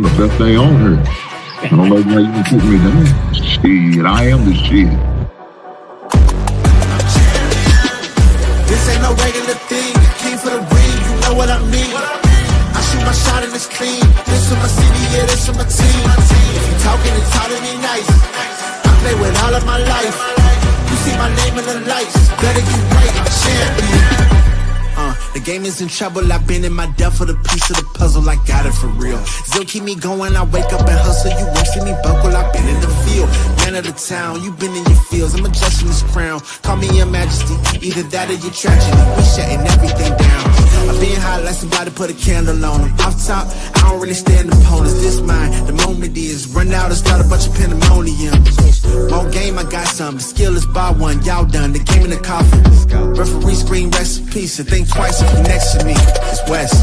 the best thing on her. I don't know why you can put me down. Shit, I am the shit. This ain't no regular thing. I came for the ring, you know what I mean. I shoot my shot and it's clean. This for my city, yeah, this for my team. If you talking, it's how to be nice. I play with all of my life. You see my name in the lights. Better get right, I'm champion. The game is in trouble, I've been in my depth for the piece of the puzzle, I got it for real. Still keep me going, I wake up and hustle, you won't see me buckle, I've been in the field. Man of the town, you been in your fields, I'm adjusting this crown. Call me your majesty, either that or your tragedy, we shutting everything down. I've been hot like somebody put a candle on them. Off top, I don't really stand opponents, this mine, the moment is run out and start a bunch of pandemonium. More game, I got some, the skill is by one, y'all done, the game in the coffin. Referee screen, rest in peace, and think twice if you next to me, it's West.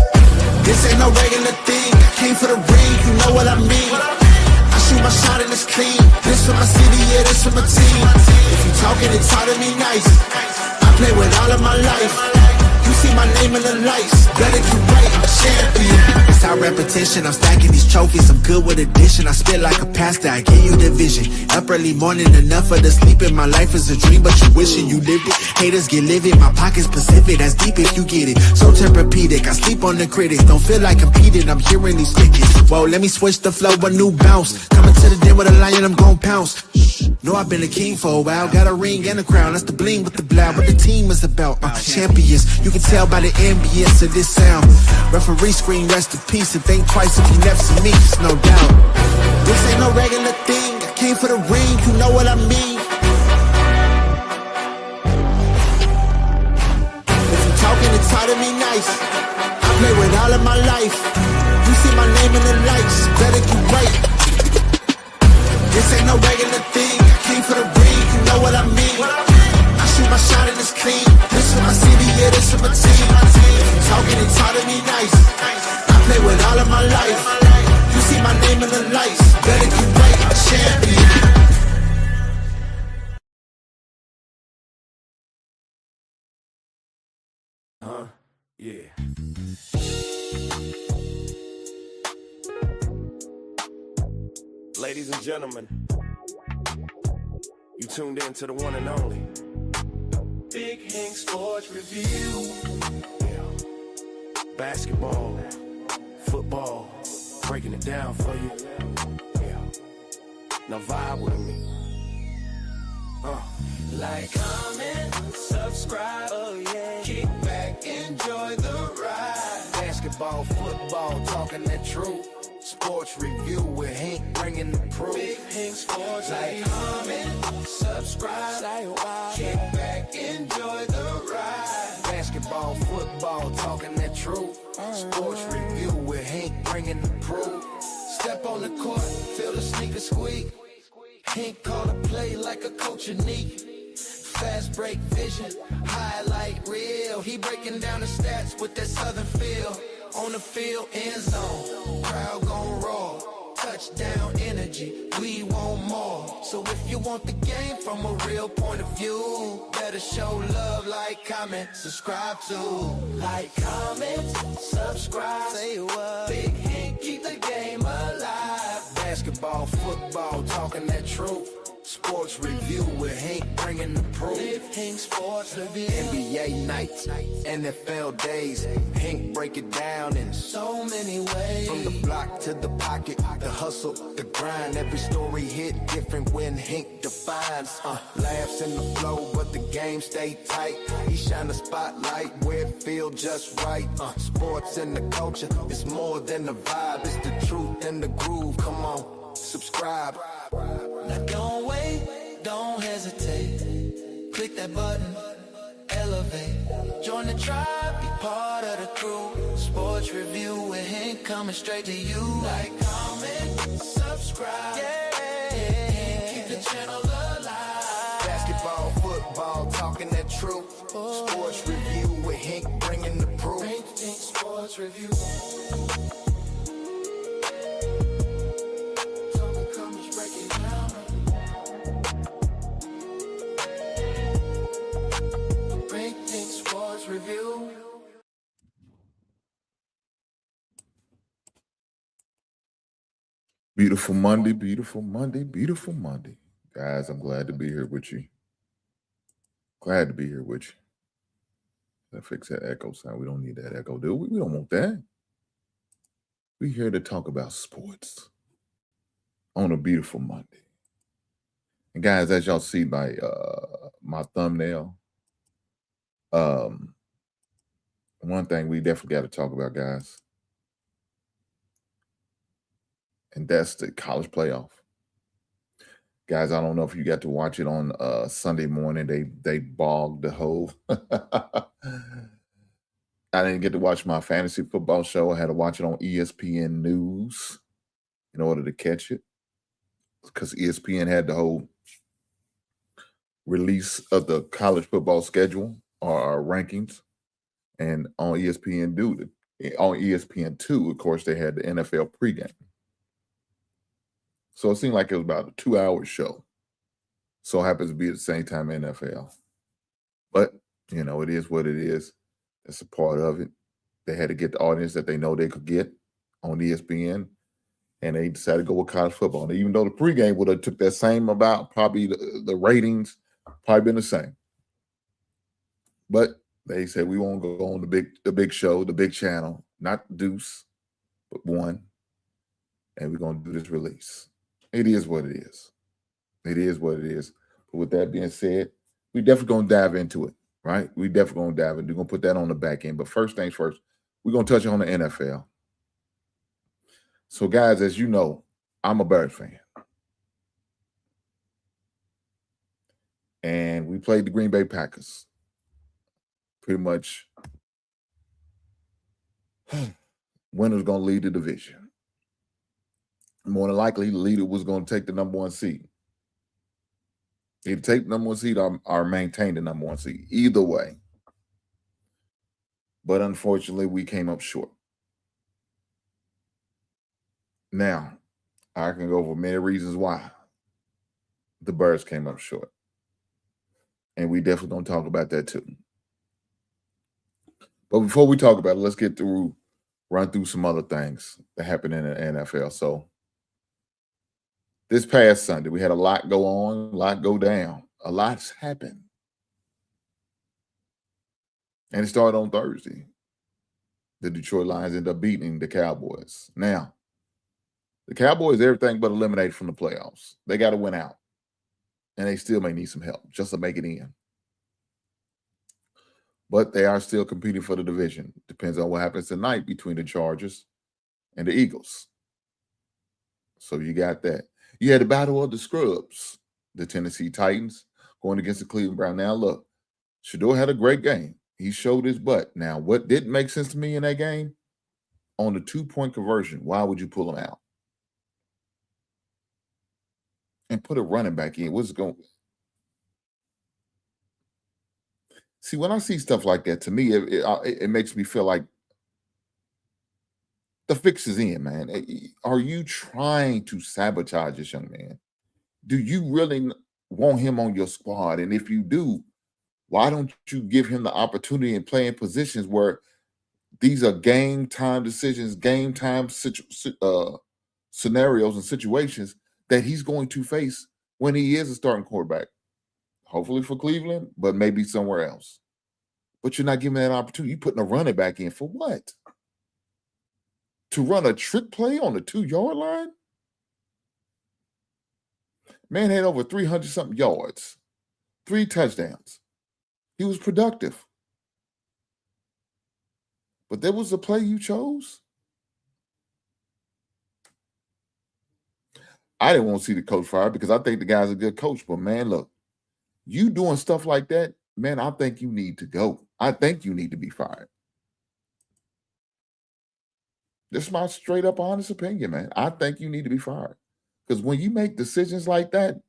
This ain't no regular thing, I came for the ring, you know what I mean. I shoot my shot and it's clean, this for my city, yeah, this for my team. If you talking, it's hard to be nice. I play with all of my life. You see my name in the lights, better get right, I'm champion. It's our repetition, I'm stacking these trophies, I'm good with addition. I spit like a pastor, I give you the vision. Up early morning, enough of the sleeping. My life is a dream, but you wishing you lived it. Haters get livid, my pocket's Pacific, that's deep if you get it. So therapeutic, I sleep on the critics. Don't feel like competing, I'm hearing these tickets. Whoa, let me switch the flow, a new bounce. Coming to the den with a lion, I'm gon' pounce. Know I've been a king for a while, got a ring and a crown. That's the bling with the blow, what the team is about. Champions, you can tell by the ambience of this sound. Referee screen, rest in peace, and think twice if you never see me, it's no doubt. This ain't no regular thing, I came for the ring, you know what I mean. If you talking, it's hard to be nice. I play with all of my life. You see my name in the lights, better get right. This ain't no regular thing, I came for the ring, you know what I mean. I shoot my shot and it's clean, this for my city, yeah, this for my team. If you talking, it's hard to be nice. I play with all of my life. You see my name in the lights, better get right, I'm champion. Yeah. Ladies and gentlemen, you tuned in to the one and only Big Hank Sports Review. Yeah. Basketball, football, breaking it down for you. Yeah. Now vibe with me. Like, comment, subscribe, oh yeah. Kick back, enjoy the ride. Basketball, football, talking that truth. Sports review with Hank bringing the proof. Big Hank Sports. Like, comment, subscribe, kick back, enjoy the ride. Basketball, football, talking that truth. Sports review with Hank bringing the proof. Step on the court, feel the sneaker squeak. Hank call a play like a coach unique. Fast break vision, highlight reel. He breaking down the stats with that southern feel. On the field, end zone, crowd gon' roar. Touchdown energy, we want more. So if you want the game from a real point of view, better show love, like, comment, subscribe to. Like, comment, subscribe, say what. Big Hank, keep the game alive. Basketball, football, talking that truth. Sports review with Hank bringing the proof. Big Hank Sports Review. NBA nights, NFL days. Hank break it down in so many ways. From the block to the pocket, the hustle, the grind. Every story hit different when Hank defines. Laughs in the flow, but the game stay tight. He shine the spotlight where it feel just right. Sports and the culture, it's more than a vibe. It's the truth and the groove. Come on, subscribe. Now don't wait, don't hesitate. Click that button, elevate. Join the tribe, be part of the crew. Sports review with Hank coming straight to you. Like, comment, subscribe, yeah. Keep the channel alive. Basketball, football, talking that truth. Sports review with Hank bringing the proof. Hank Sports Review. Beautiful Monday, beautiful Monday, beautiful Monday. Guys, I'm glad to be here with you. Glad to be here with you. Let's fix that echo sound. We don't need that echo, do we? We don't want that. We're here to talk about sports on a beautiful Monday. And guys, as y'all see by my thumbnail, one thing we definitely got to talk about, guys, and that's the college playoff. Guys, I don't know if you got to watch it on Sunday morning. They bogged the whole. I didn't get to watch my fantasy football show. I had to watch it on ESPN News in order to catch it because ESPN had the whole release of the college football schedule or rankings, and on ESPN2, of course, they had the NFL pregame. So it seemed like it was about a 2-hour show. So it happens to be at the same time NFL. But, it is what it is. That's a part of it. They had to get the audience that they know they could get on ESPN, and they decided to go with college football. And even though the pregame would have took that same about, probably the ratings probably been the same. But they said we won't go on the big show, the big channel, not Deuce, but one, and we're gonna do this release. It is what it is. It is what it is. But with that being said, we definitely gonna dive into it, right? We definitely gonna dive into it. We're gonna put that on the back end. But first things first, we're gonna touch on the NFL. So, guys, as you know, I'm a Bears fan. And we played the Green Bay Packers. Pretty much winner's gonna lead the division. More than likely, the leader was gonna take the number one seed. Either take the number one seed or maintain the number one seed. Either way. But unfortunately, we came up short. Now, I can go over many reasons why the Bears came up short. And we definitely gonna talk about that too. But before we talk about it, let's run through some other things that happened in the NFL. So this past Sunday, we had a lot go on, a lot go down. A lot's happened. And it started on Thursday. The Detroit Lions ended up beating the Cowboys. Now, the Cowboys, everything but eliminated from the playoffs. They got to win out. And they still may need some help just to make it in. But they are still competing for the division. Depends on what happens tonight between the Chargers and the Eagles. So you got that. You had the battle of the scrubs, the Tennessee Titans going against the Cleveland Browns. Now, look, Shador had a great game. He showed his butt. Now, what didn't make sense to me in that game? On the 2-point conversion, why would you pull him out? And put a running back in. What's going? See, when I see stuff like that, to me, it makes me feel like the fix is in, man. Are you trying to sabotage this young man? Do you really want him on your squad? And if you do, why don't you give him the opportunity and play in positions where these are game time decisions, game time scenarios and situations that he's going to face when he is a starting quarterback? Hopefully for Cleveland, but maybe somewhere else. But you're not giving that opportunity. You're putting a running back in for what? To run a trick play on the 2-yard line? Man had over 300-something yards, 3 touchdowns. He was productive. But that was the play you chose? I didn't want to see the coach fired because I think the guy's a good coach. But, man, look, you doing stuff like that, man, I think you need to go. I think you need to be fired. This is my straight up honest opinion, man. I think you need to be fired. Because when you make decisions like that,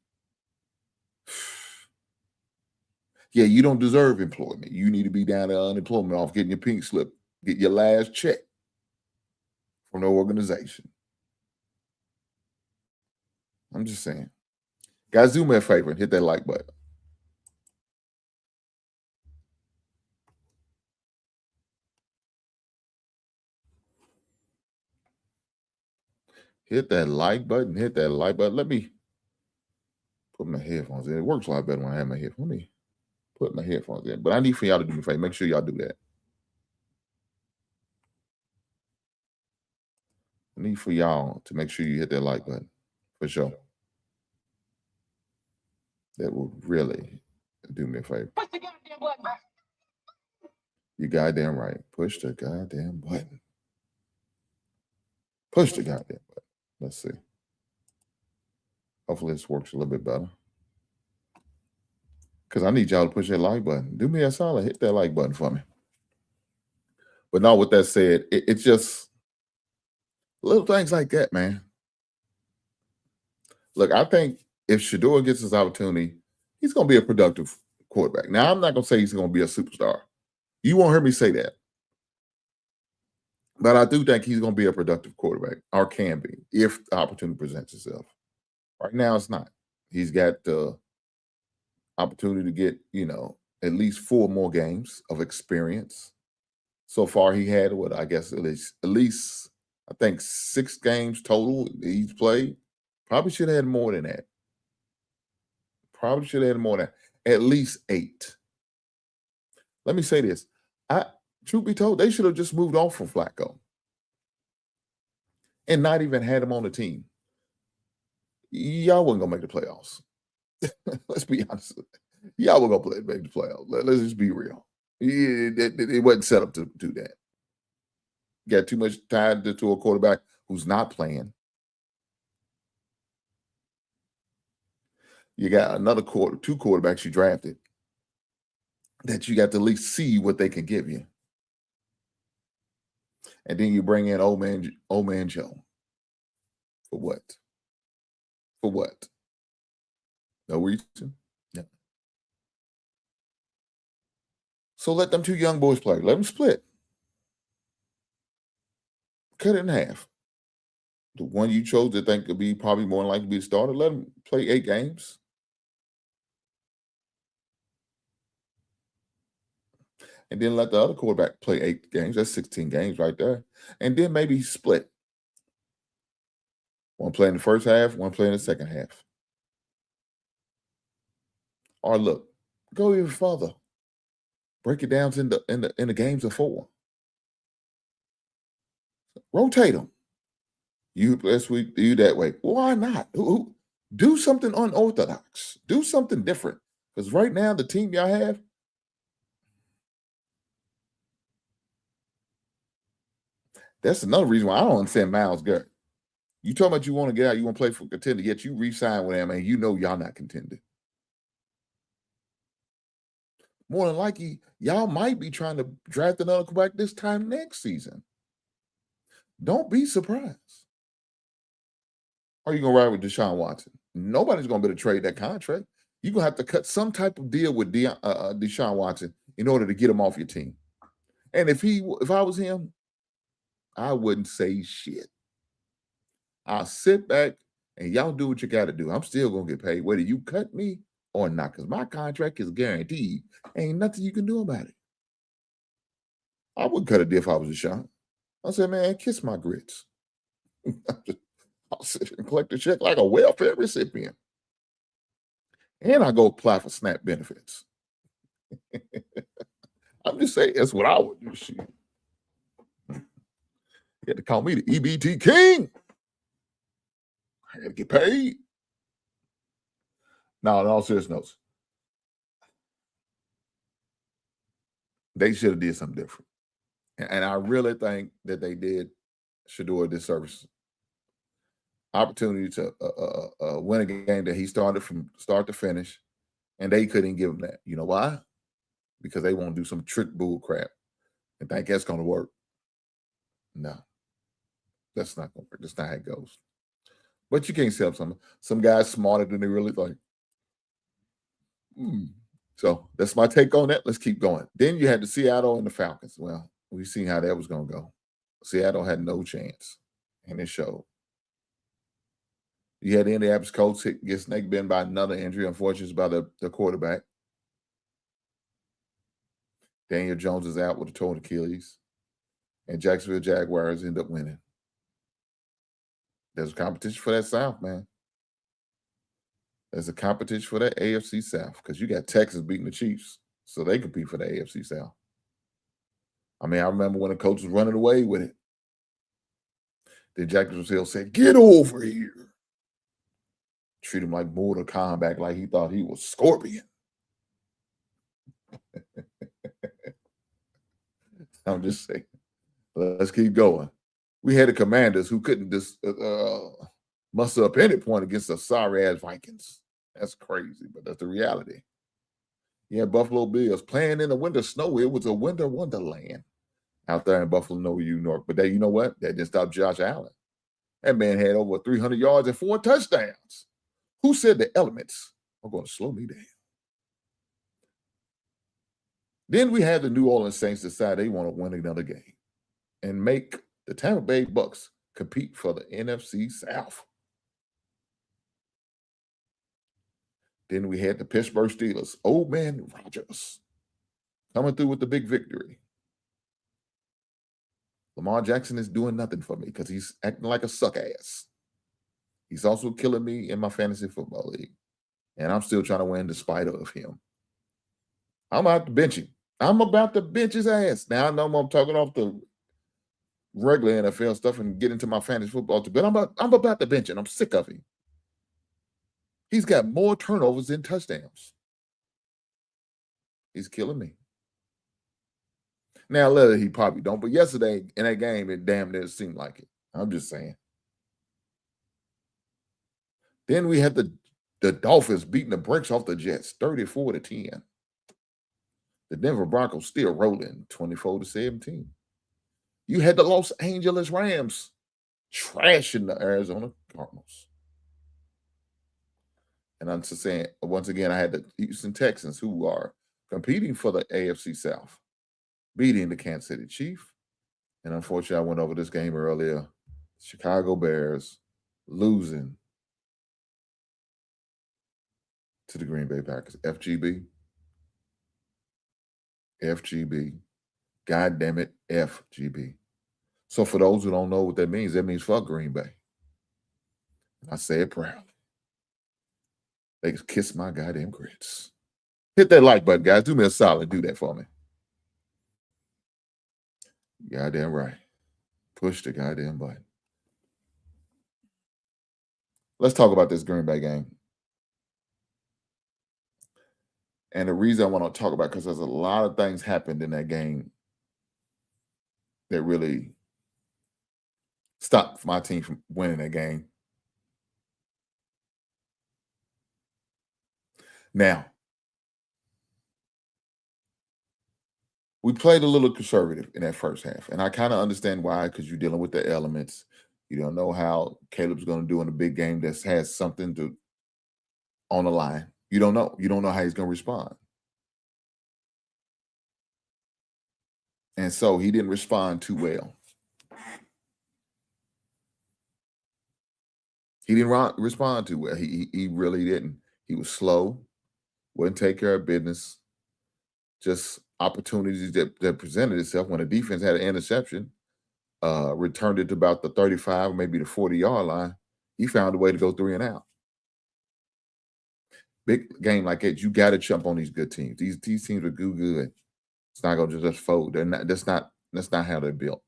yeah, you don't deserve employment. You need to be down to unemployment off getting your pink slip, get your last check from the organization. I'm just saying. Guys, do me a favor and hit that like button. Hit that like button. Hit that like button. Let me put my headphones in. It works a lot better when I have my headphones. Let me put my headphones in. But I need for y'all to do me a favor. Make sure y'all do that. I need for y'all to make sure you hit that like button. For sure. That will really do me a favor. Push the goddamn button, man. You goddamn right. Push the goddamn button. Push the goddamn button. Let's see. Hopefully this works a little bit better. Because I need y'all to push that like button. Do me a solid. Hit that like button for me. But now with that said, it's just little things like that, man. Look, I think if Shador gets his opportunity, he's going to be a productive quarterback. Now, I'm not going to say he's going to be a superstar. You won't hear me say that. But I do think he's going to be a productive quarterback, or can be, if the opportunity presents itself. Right now, it's not. He's got the opportunity to get, at least 4 more games of experience. So far, he had at least I think 6 games total he's played. Probably should have had more than that. At least 8. Let me say this. Truth be told, they should have just moved on from Flacco and not even had him on the team. Y'all wasn't going to make the playoffs. Let's be honest. Y'all were going to make the playoffs. Let's just be real. It wasn't set up to do that. Got too much tied to a quarterback who's not playing. You got two quarterbacks you drafted that you got to at least see what they can give you. And then you bring in old man Joe. For what? For what? No reason. Yeah. So let them 2 young boys play. Let them split. Cut it in half. The one you chose to think could be probably more likely to be the starter, let them play 8 games. And then let the other quarterback play 8 games. That's 16 games right there. And then maybe split. One play in the first half, one play in the second half. Or look, go even further. Break it down in the games of 4. Rotate them. You this week, you that way. Why not? Do something unorthodox. Do something different. Because right now, the team y'all have, that's another reason why I don't understand Myles Garrett. You talking about you want to get out, you want to play for contender, yet you re-sign with him, and you know y'all not contending. More than likely, y'all might be trying to draft another quarterback this time next season. Don't be surprised. Or you going to ride with Deshaun Watson? Nobody's going to be able to trade that contract. You're going to have to cut some type of deal with Deshaun Watson in order to get him off your team. And if I was him, I wouldn't say shit. I'll sit back and y'all do what you got to do. I'm still going to get paid, whether you cut me or not, because my contract is guaranteed. Ain't nothing you can do about it. I wouldn't cut a deal if I was Deshaun. I said, man, kiss my grits. I'll sit and collect a check like a welfare recipient. And I go apply for SNAP benefits. I'm just saying, that's what I would do. Shit. You had to call me the EBT king. I got to get paid. Now, in all serious notes, they should have did something different. And I really think that they did Shador a disservice. Opportunity to win a game that he started from start to finish, and they couldn't give him that. You know why? Because they want to do some trick bull crap and think that's going to work. No, that's not going to work. That's not how it goes. But you can't sell some guys smarter than they really think. So that's my take on that. Let's keep going. Then you had the Seattle and the Falcons. Well, we've seen how that was going to go. Seattle had no chance, and it showed. You had the Indianapolis Colts get snake bitten by another injury. Unfortunately, by the quarterback. Daniel Jones is out with a torn Achilles. And Jacksonville Jaguars end up winning. There's a competition for that South, man. There's a competition for that AFC South because you got Texas beating the Chiefs, so they compete for the AFC South. I mean, I remember when the coach was running away with it. Then Jacksonville Hill said, "Get over here." Treat him like Mortal Kombat, like he thought he was Scorpion. I'm just saying. Let's keep going. We had the Commanders who couldn't just muster up any point against the sorry-ass Vikings. That's crazy, but that's the reality. You had Buffalo Bills playing in the winter snow. It was a winter wonderland out there in Buffalo, New York. But you know what? That didn't stop Josh Allen. That man had over 300 yards and 4 touchdowns. Who said the elements are going to slow me down? Then we had the New Orleans Saints decide they want to win another game and make the Tampa Bay Bucks compete for the NFC South. Then we had the Pittsburgh Steelers, old man Rodgers, coming through with the big victory. Lamar Jackson is doing nothing for me because he's acting like a suck ass. He's also killing me in my fantasy football league. And I'm still trying to win despite of him. I'm about to bench him. I'm about to bench his ass. Now I know I'm talking off the regular NFL stuff and get into my fantasy football too, but I'm about to bench him. I'm sick of him. He's got more turnovers than touchdowns. He's killing me. Now, later he probably don't, but yesterday in that game, it damn near seemed like it. I'm just saying. Then we had the Dolphins beating the brakes off the Jets, 34-10. The Denver Broncos still rolling, 24-17. You had the Los Angeles Rams trashing the Arizona Cardinals. And I'm just saying, once again, I had the Houston Texans who are competing for the AFC South, beating the Kansas City Chiefs. And unfortunately, I went over this game earlier. Chicago Bears losing to the Green Bay Packers. FGB. God damn it, FGB. So for those who don't know what that means fuck Green Bay. I say it proudly. They can kiss my goddamn grits. Hit that like button, guys. Do me a solid. Do that for me. Goddamn right. Push the goddamn button. Let's talk about this Green Bay game. And the reason I want to talk about, because there's a lot of things happened in that game that really stopped my team from winning that game. Now, we played a little conservative in that first half, and I kind of understand why, because you're dealing with the elements. You don't know how Caleb's going to do in a big game that has something on the line. You don't know. You don't know how he's going to respond. And so he didn't respond too well. He didn't respond too well. He really didn't. He was slow, wouldn't take care of business. Just opportunities that presented itself when the defense had an interception, returned it to about the 35, maybe the 40-yard line. He found a way to go 3 and out. Big game like that, you got to jump on these good teams. These teams are good. It's not going to just fold. They're not. That's not how they're built.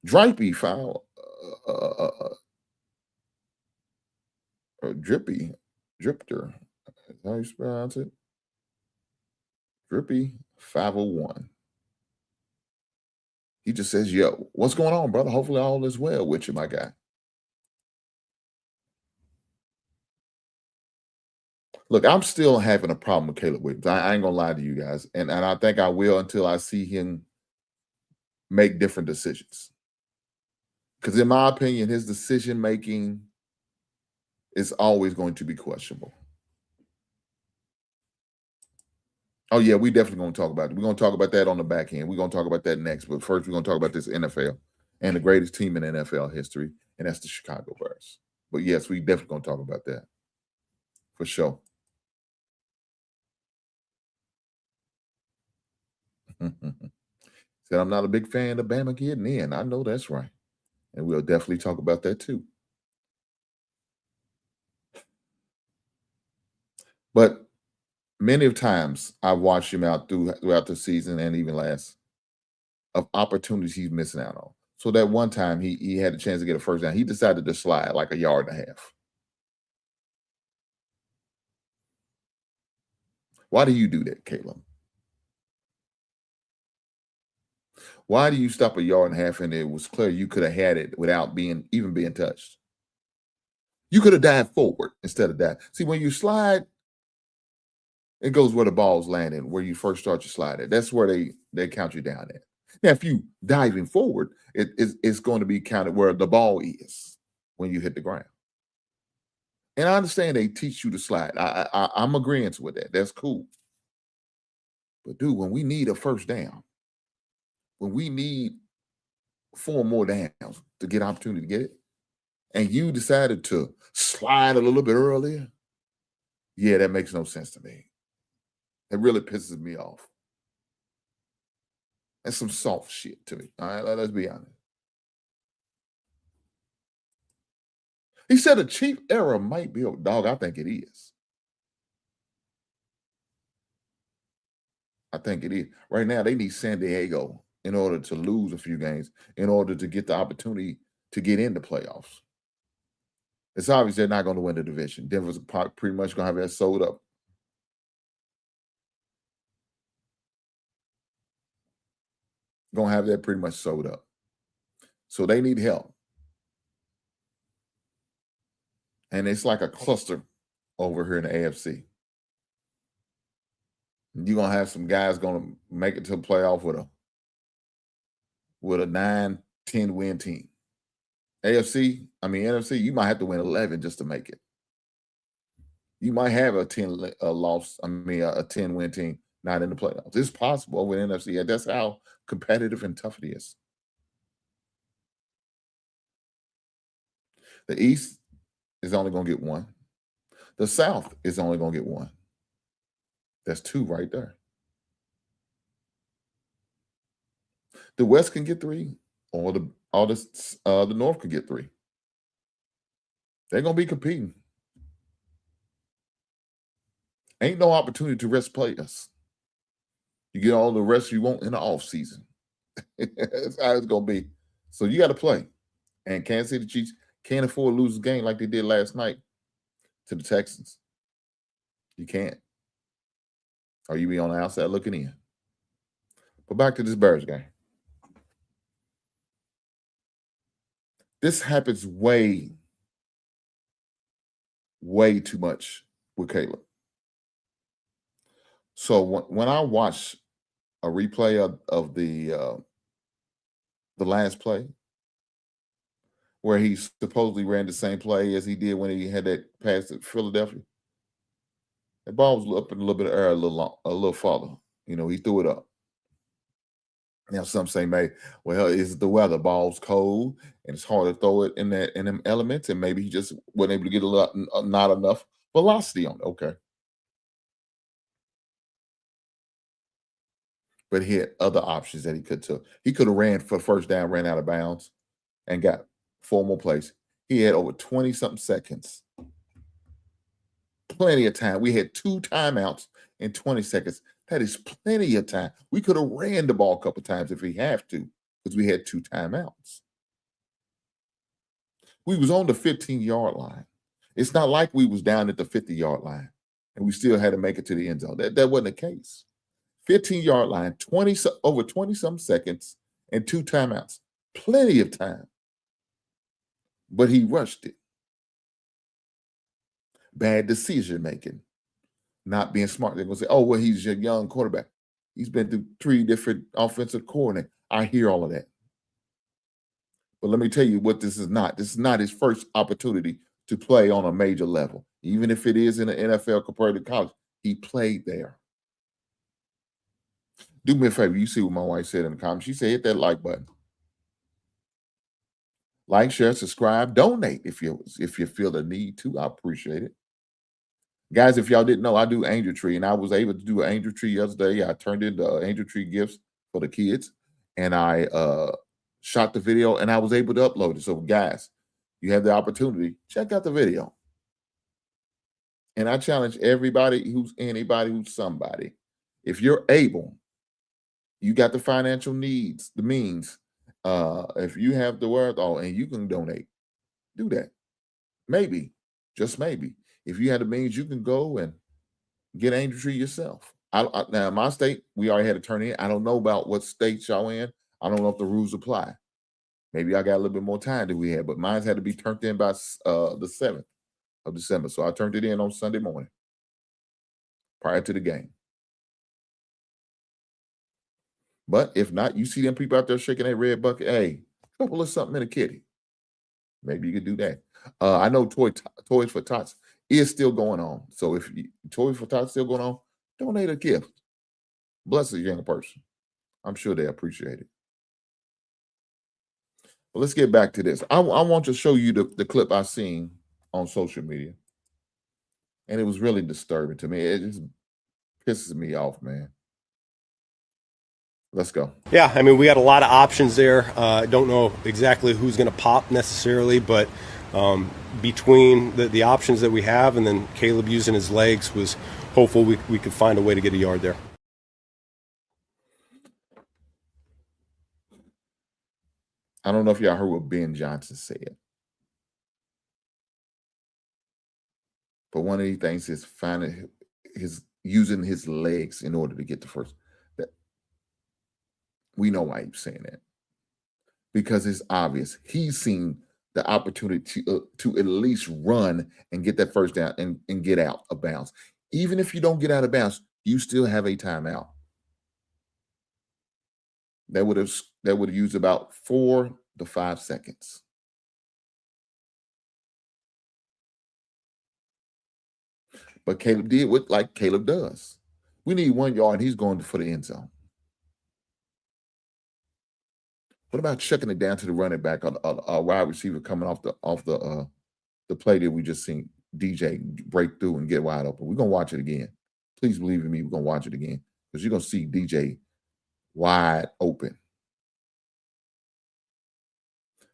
Dripey foul. Dripter. Is how you pronounce it? Drippy 501. He just says, "Yo, what's going on, brother? Hopefully all is well with you, my guy." Look, I'm still having a problem with Caleb Williams. I ain't gonna lie to you guys, and I think I will until I see him make different decisions. Because in my opinion, his decision making is always going to be questionable. Oh yeah, we definitely gonna talk about it. We're gonna talk about that on the back end. We're gonna talk about that next. But first, we're gonna talk about this NFL and the greatest team in NFL history, and that's the Chicago Bears. But yes, we definitely gonna talk about that for sure. Said, I'm not a big fan of Bama getting in. I know that's right. And we'll definitely talk about that too. But many of times I've watched him out throughout the season and even last of opportunities he's missing out on. So that one time he had a chance to get a first down. He decided to slide like a yard and a half. Why do you do that, Caleb? Why do you stop a yard and a half and it was clear you could have had it without even being touched? You could have dived forward instead of that. See, when you slide, it goes where the ball's landing, where you first start your slide at. That's where they count you down at. Now, if you diving forward, it's going to be counted where the ball is when you hit the ground. And I understand they teach you to slide. I'm agreeing with that. That's cool. But dude, when we need a first down, when we need 4 more downs to get opportunity to get it, and you decided to slide a little bit earlier, yeah, that makes no sense to me. It really pisses me off. That's some soft shit to me. All right, let's be honest. He said a chief error might be a dog. I think it is. I think it is. Right now, they need San Diego in order to lose a few games, in order to get the opportunity to get into playoffs. It's obvious they're not going to win the division. Denver's pretty much going to have that sold up. Going to have that pretty much sold up. So they need help. And it's like a cluster over here in the AFC. You're going to have some guys going to make it to the playoff with a 9-10 win team. NFC, you might have to win 11 just to make it. You might have a 10 win team not in the playoffs. It's possible with NFC. That's how competitive and tough it is. The East is only going to get 1. The South is only going to get 1. That's 2 right there. The West can get 3, or the North could get 3. They're going to be competing. Ain't no opportunity to rest players. You get all the rest you want in the offseason. That's how it's going to be. So you got to play. And Kansas City Chiefs can't afford to lose a game like they did last night to the Texans. You can't. Or you be on the outside looking in. But back to this Bears game. This happens way too much with Caleb. So when I watch a replay of the last play, where he supposedly ran the same play as he did when he had that pass at Philadelphia, the ball was up in a little bit of air, a little farther. He threw it up. Now some say, well, it's the weather. Ball's cold, and it's hard to throw it in them elements, and maybe he just wasn't able to get not enough velocity on it. Okay. But he had other options that he could take. He could have ran for first down, ran out of bounds, and got 4 more plays. He had over 20-something seconds. Plenty of time. We had 2 timeouts in 20 seconds. That is plenty of time. We could have ran the ball a couple times if we have to, because we had 2 timeouts. We was on the 15-yard line. It's not like we was down at the 50-yard line and we still had to make it to the end zone. That wasn't the case. 15-yard line, over 20-some seconds, and 2 timeouts. Plenty of time. But he rushed it. Bad decision making. Not being smart. They're going to say, oh, well, he's a young quarterback. He's been through 3 different offensive coordinators. I hear all of that. But let me tell you what this is not. This is not his first opportunity to play on a major level. Even if it is in the NFL compared to college, he played there. Do me a favor. You see what my wife said in the comments. She said, hit that like button. Like, share, subscribe, donate if you feel the need to. I appreciate it. Guys, if y'all didn't know, I do Angel Tree, and I was able to do an Angel Tree yesterday. I turned in the Angel Tree gifts for the kids, and I shot the video, and I was able to upload it. So, guys, you have the opportunity, check out the video. And I challenge anybody who's somebody. If you're able, you got the financial needs, the means. If you have the wherewithal and you can donate, do that. Maybe, just maybe. If you have the means, you can go and get Angel Tree yourself. Now, in my state, we already had to turn in. I don't know about what state y'all in. I don't know if the rules apply. Maybe I got a little bit more time than we had, but mine had to be turned in by the 7th of December. So I turned it in on Sunday morning prior to the game. But if not, you see them people out there shaking that red bucket. Hey, couple of something in a kitty. Maybe you could do that. I know Toys for Tots is still going on. So if Toys for Tots still going on, donate a gift. Bless a young person. I'm sure they appreciate it. But let's get back to this. I want to show you the clip I seen on social media. And it was really disturbing to me. It just pisses me off, man. Let's go. Yeah, I mean, we got a lot of options there. I don't know exactly who's going to pop necessarily, but between the options that we have and then Caleb using his legs, was hopeful we could find a way to get a yard there. I don't know if y'all heard what Ben Johnson said. But one of these things is finding using his legs in order to get the first. We know why he's saying that. Because it's obvious. He's seen the opportunity to at least run and get that first down and get out of bounds. Even if you don't get out of bounds, you still have a timeout. That would have used about 4 to 5 seconds. But Caleb did what like Caleb does. We need 1 yard. He's going for the end zone. What about chucking it down to the running back or a wide receiver coming off the play that we just seen DJ break through and get wide open? We're gonna watch it again. Please believe in me. We're gonna watch it again because you're gonna see DJ wide open.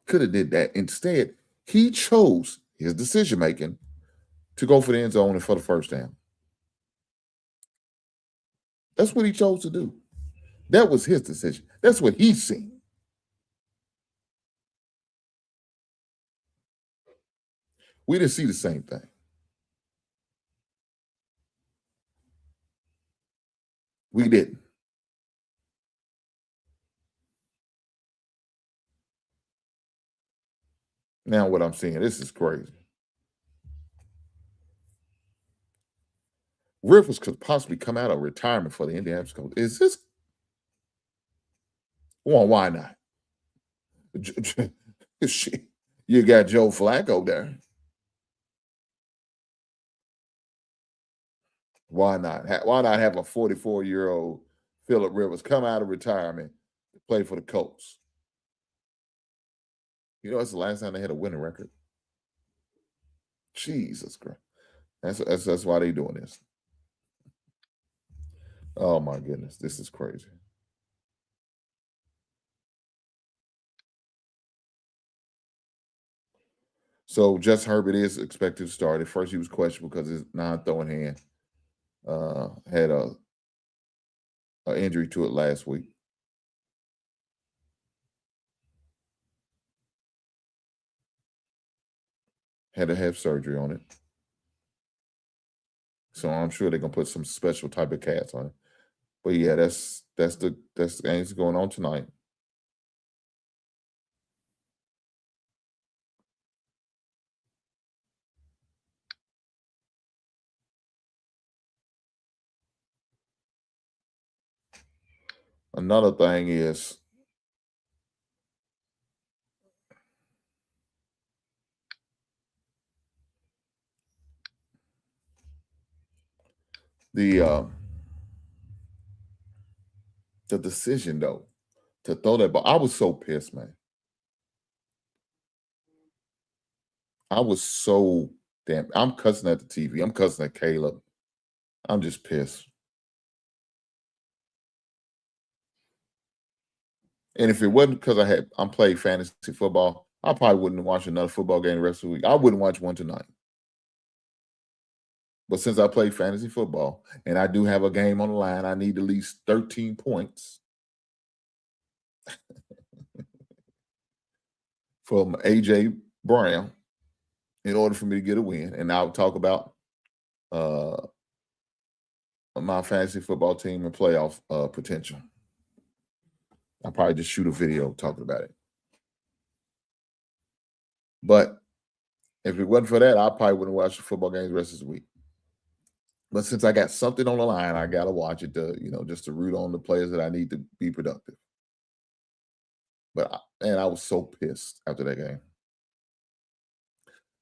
Could have did that. Instead, he chose his decision making to go for the end zone and for the first down. That's what he chose to do. That was his decision. That's what he's seen. We didn't see the same thing. We didn't. Now what I'm seeing, this is crazy. Rivers could possibly come out of retirement for the Indianapolis Colts. Is this? Well, why not? You got Joe Flacco there. Why not? Why not have a 44-year-old Phillip Rivers come out of retirement to play for the Colts? You know, it's the last time they had a winning record. Jesus Christ. That's why they doing this. Oh my goodness, this is crazy. So Justin Herbert is expected to start. At first he was questionable because his non-throwing hand had an injury to it last week. Had to have surgery on it. So I'm sure they're gonna put some special type of cast on it. But yeah, that's the game that's going on tonight. Another thing is the decision though to throw that ball. I was so pissed, man. I was so damn. I'm cussing at the TV. I'm cussing at Caleb. I'm just pissed. And if it wasn't because I'm playing fantasy football, I probably wouldn't watch another football game the rest of the week. I wouldn't watch one tonight. But since I play fantasy football and I do have a game on the line, I need at least 13 points from AJ Brown in order for me to get a win. And I'll talk about my fantasy football team and playoff potential. I'll probably just shoot a video talking about it. But if it wasn't for that, I probably wouldn't watch the football games the rest of the week. But since I got something on the line, I got to watch it to, just to root on the players that I need to be productive. But, man, I was so pissed after that game.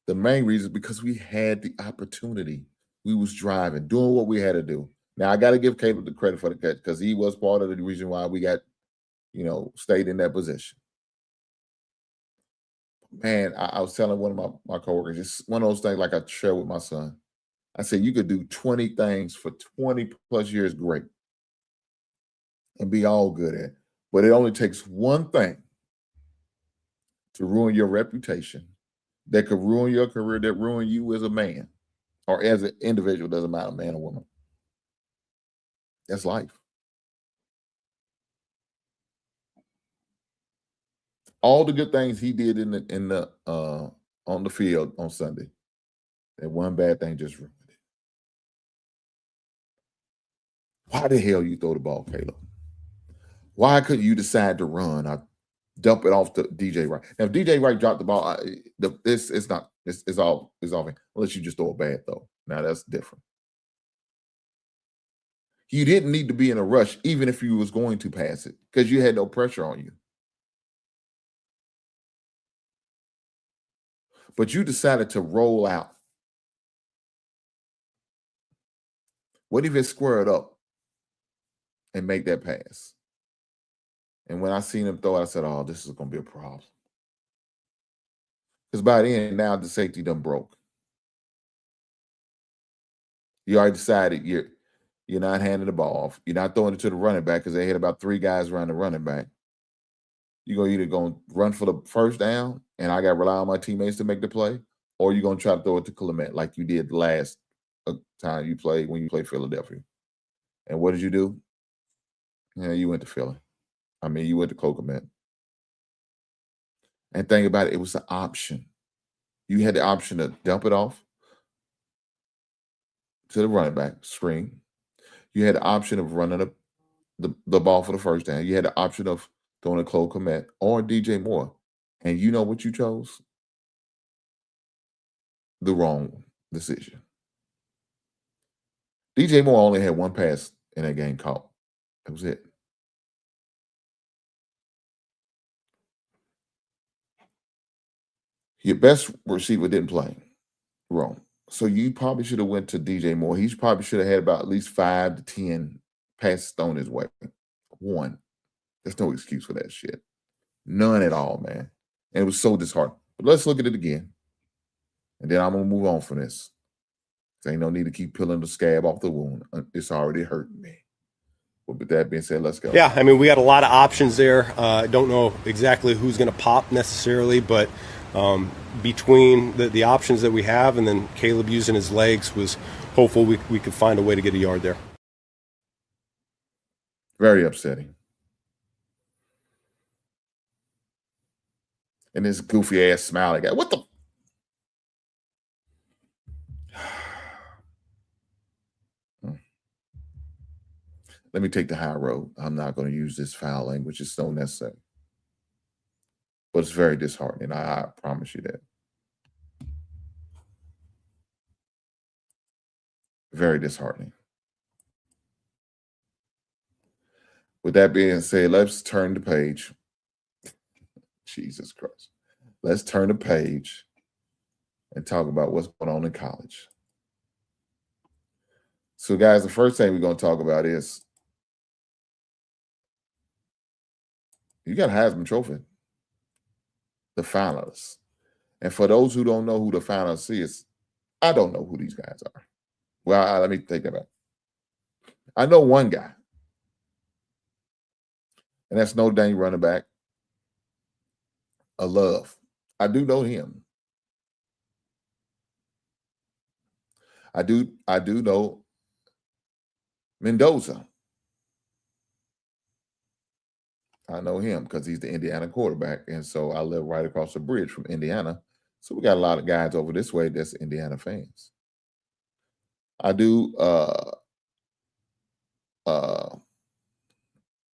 The main reason is because we had the opportunity. We was driving, doing what we had to do. Now, I got to give Caleb the credit for the catch because he was part of the reason why we got, stayed in that position. Man, I was telling one of my coworkers, it's one of those things like I share with my son. I said, you could do 20 things for 20 plus years great and be all good at. But it only takes one thing to ruin your reputation that could ruin your career, that ruin you as a man or as an individual, doesn't matter, man or woman. That's life. All the good things he did on the field on Sunday, that one bad thing just ruined it. Why the hell you throw the ball, Caleb? Why couldn't you decide to run? I dump it off to DJ Wright. Now, if DJ Wright dropped the ball, it's all unless you just throw a bad throw. Now that's different. You didn't need to be in a rush, even if you was going to pass it, because you had no pressure on you. But you decided to roll out. What if it squared up and make that pass? And when I seen him throw, I said, oh, this is going to be a problem. Because by then, now the safety done broke. You already decided you're not handing the ball off. You're not throwing it to the running back because they had about 3 guys around the running back. You're either going to run for the first down, and I got to rely on my teammates to make the play, or you're going to try to throw it to Clement like you did last time you played when you played Philadelphia. And what did you do? Yeah, you went to Philly. You went to Clement. And think about it, it was an option. You had the option to dump it off to the running back, screen. You had the option of running the ball for the first down. You had the option of throwing to Clement or DJ Moore. And you know what you chose? The wrong decision. DJ Moore only had 1 pass in that game caught. That was it. Your best receiver didn't play. Wrong. So you probably should have went to DJ Moore. He probably should have had about at least 5 to 10 passes thrown his way. 1. There's no excuse for that shit. None at all, man. And it was so disheartening. But let's look at it again. And then I'm going to move on from this. There ain't no need to keep peeling the scab off the wound. It's already hurting me. But with that being said, let's go. Yeah, we got a lot of options there. I don't know exactly who's going to pop necessarily, but between the options that we have and then Caleb using his legs was hopeful we could find a way to get a yard there. Very upsetting. And this goofy ass smiling guy. What the? Let me take the high road. I'm not going to use this foul language. It's so necessary. But it's very disheartening. I promise you that. Very disheartening. With that being said, let's turn the page. Jesus Christ. Let's turn the page and talk about what's going on in college. So, guys, the first thing we're going to talk about is you got a Heisman Trophy, the finalists. And for those who don't know who the finalists is, I don't know who these guys are. Well, let me take that back. I know one guy. And that's Notre Dame running back, Love. I do know him. I do know Mendoza. I know him because he's the Indiana quarterback. And so I live right across the bridge from Indiana. So we got a lot of guys over this way that's Indiana fans. I do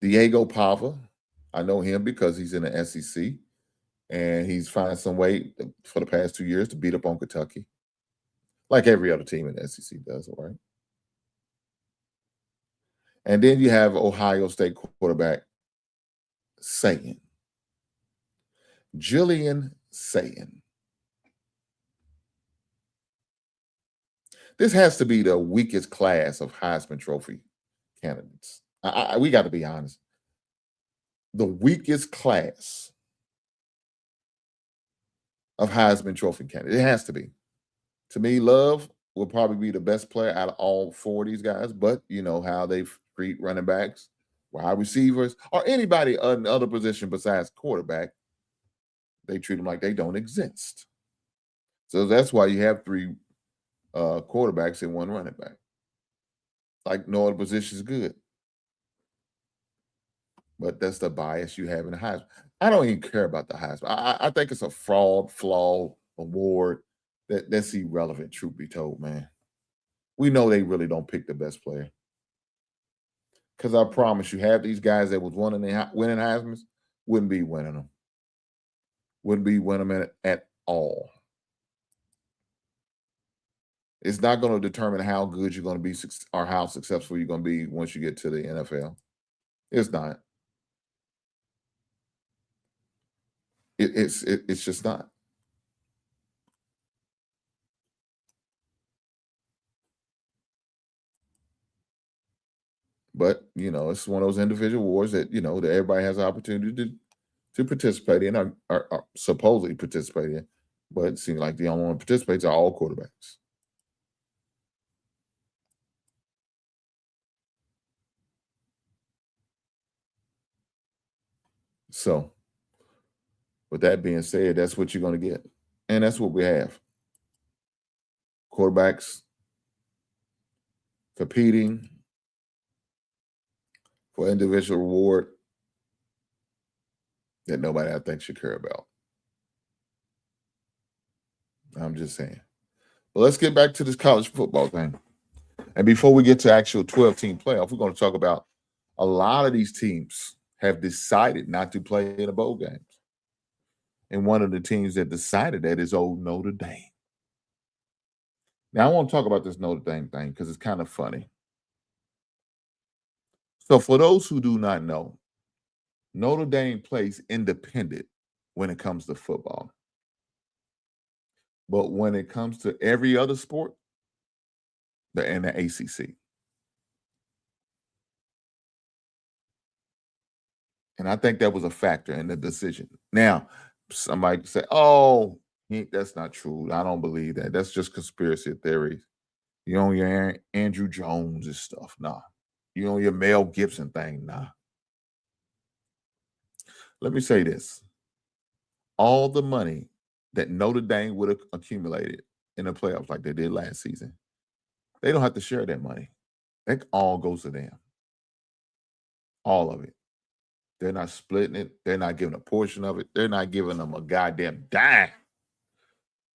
Diego Pava. I know him because he's in the SEC. And he's finding some way for the past 2 years to beat up on Kentucky. Like every other team in the SEC does, all right? And then you have Ohio State quarterback Sayan. Jillian Sayan. This has to be the weakest class of Heisman Trophy candidates. We got to be honest. The weakest class of Heisman Trophy candidates. It has to be. To me, Love will probably be the best player out of all 4 of these guys, but you know how they treat running backs, wide receivers, or anybody in other position besides quarterback. They treat them like they don't exist. So that's why you have 3 quarterbacks and 1 running back. Like no other position is good. But that's the bias you have in the Heisman. I don't even care about the Heisman. I think it's a flawed award that's irrelevant, truth be told, man. We know they really don't pick the best player. Because I promise you, have these guys that was winning Heismans wouldn't be winning them. Wouldn't be winning them at all. It's not going to determine how good you're going to be or how successful you're going to be once you get to the NFL. It's not. It's just not. But, you know, it's one of those individual awards that, you know, that everybody has an opportunity to participate in or supposedly participate in. But it seems like the only one who participates are all quarterbacks. So, with that being said, that's what you're going to get. And that's what we have. Quarterbacks competing for individual reward that nobody, I think, should care about. I'm just saying. But let's get back to this college football thing. And before we get to actual 12-team playoff, we're going to talk about a lot of these teams have decided not to play in the bowl games. And one of the teams that decided that is old Notre Dame. Now, I want to talk about this Notre Dame thing because it's kind of funny. So for those who do not know, Notre Dame plays independent when it comes to football. But when it comes to every other sport, they're in the ACC. And I think that was a factor in the decision. Now, somebody say, oh, that's not true. I don't believe that. That's just conspiracy theories. You know, your Andrew Jones and stuff. Nah. You know, your Mel Gibson thing. Nah. Let me say this. All the money that Notre Dame would have accumulated in the playoffs like they did last season, they don't have to share that money. That all goes to them. All of it. They're not splitting it. They're not giving a portion of it. They're not giving them a goddamn dime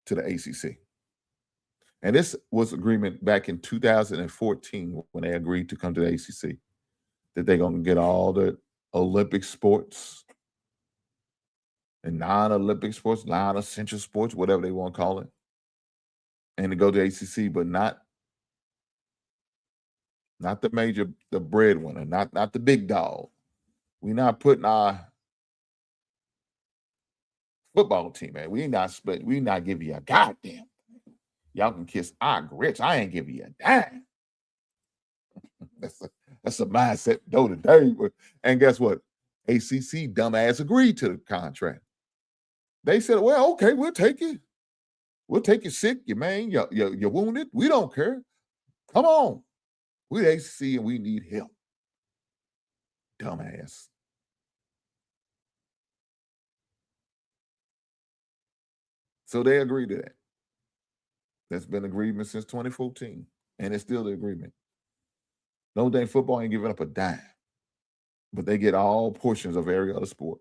to the ACC. And this was agreement back in 2014 when they agreed to come to the ACC, that they're going to get all the Olympic sports and non-Olympic sports, non-essential sports, whatever they want to call it, and to go to ACC, but not the breadwinner, not the big dog. We're not putting our football team, man. We not giving you a goddamn. Y'all can kiss our grits. I ain't giving you a dime. That's a mindset Notre Dame. And guess what? ACC dumbass agreed to the contract. They said, well, okay, we'll take you. We'll take you sick, you man, you're wounded. We don't care. Come on. We're ACC and we need help. Dumbass. So they agree to that. That's been agreement since 2014, and it's still the agreement. Notre Dame football ain't giving up a dime, but they get all portions of every other sport.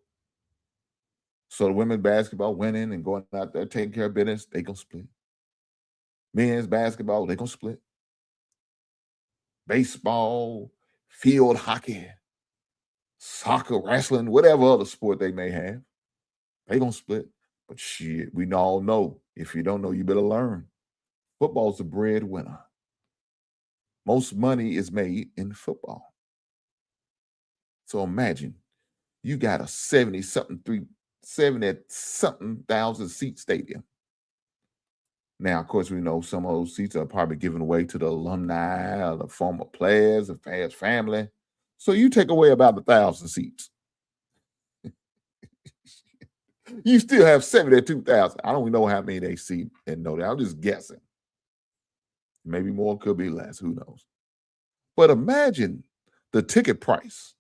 So the women's basketball winning and going out there taking care of business, they gonna split. Men's basketball, they gonna split. Baseball, field hockey, soccer, wrestling, whatever other sport they may have, they gonna split. But shit, we all know. If you don't know, you better learn. Football's the breadwinner. Most money is made in football. So imagine you got a 70-something thousand seat stadium. Now, of course, we know some of those seats are probably given away to the alumni or the former players, the players' family. So you take away about 1,000 seats. You still have 72,000. I don't even know how many they seat in Notre Dame. I'm just guessing. Maybe more, could be less. Who knows? But imagine the ticket price.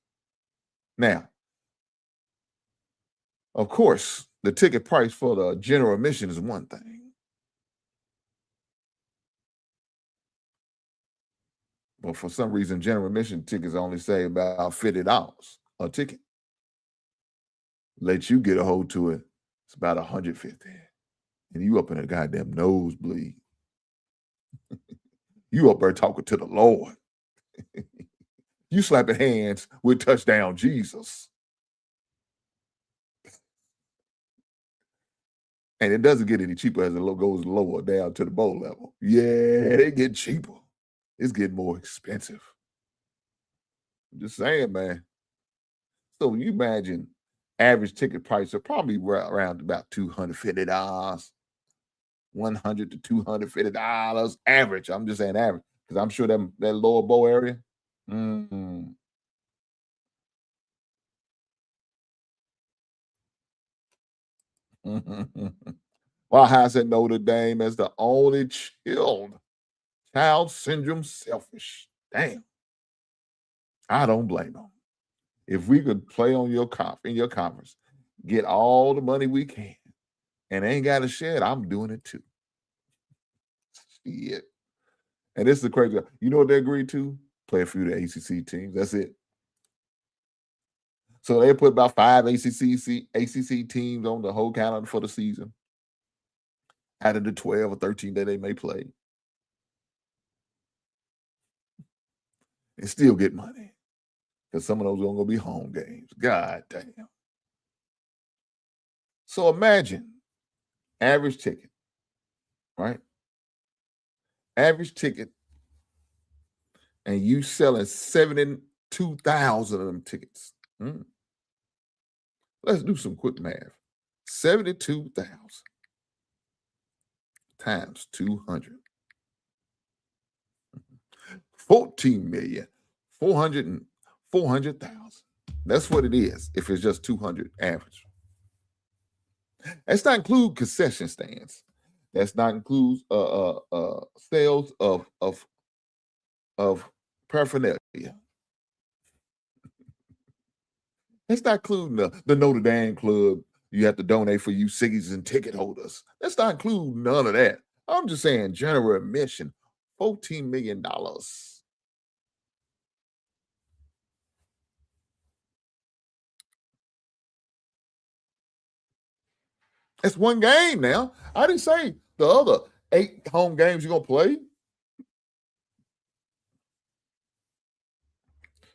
Now, of course, the ticket price for the general admission is one thing. But for some reason, general admission tickets only say about $50 a ticket. Let you get a hold to it, it's about $150. And you up in a goddamn nosebleed. You up there talking to the Lord. You slapping hands with touchdown Jesus. And it doesn't get any cheaper as it goes lower down to the bowl level. Yeah, they get cheaper. It's getting more expensive. I'm just saying, man. So you imagine average ticket price are probably around about $250, $100 to $250 average. I'm just saying average because I'm sure that lower bowl area. Well, I said Notre Dame as the only child syndrome selfish. Damn. I don't blame them. If we could play on in your conference, get all the money we can, and ain't got to share it, I'm doing it too. Shit. And this is the crazy. You know what they agreed to? Play a few of the ACC teams. That's it. So they put about 5 ACC teams on the whole calendar for the season, out of the 12 or 13 that they may play, and still get money. Because some of those are going to be home games. God damn. So imagine average ticket, right? Average ticket, and you selling 72,000 of them tickets. Let's do some quick math. 72,000 times 200. 14,400,000. That's what it is if it's just 200 average. That's not include concession stands. That's not include sales of paraphernalia. That's not including the Notre Dame club you have to donate for you Siggies and ticket holders. That's not including none of that. I'm just saying general admission, $14 million. It's one game now. I didn't say the other 8 home games you're going to play.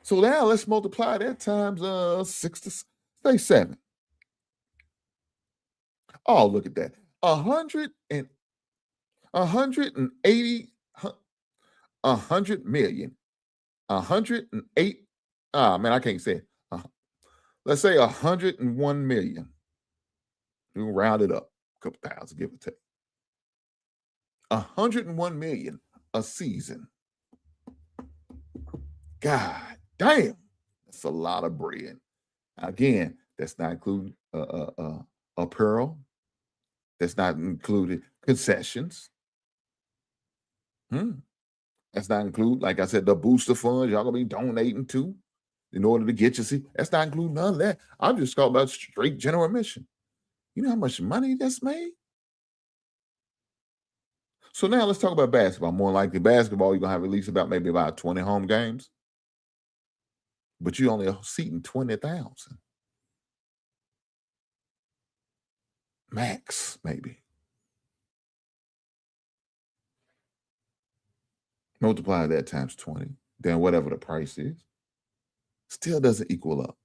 So now let's multiply that times 6 to say 7. Oh, look at that. 100 million. 108. Man, I can't say it. Let's say 101 million. We'll round it up a couple thousand, give or take. 101 million a season. God damn, that's a lot of bread. Again, that's not including apparel. That's not included concessions. That's not include, like I said, the booster funds y'all gonna be donating to in order to get your seat. That's not including none of that. I'm just talking about straight general admission. You know how much money that's made? So now let's talk about basketball. More likely basketball, you're going to have at least maybe about 20 home games. But you only are seating 20,000. Max, maybe. Multiply that times 20. Then whatever the price is. Still doesn't equal up.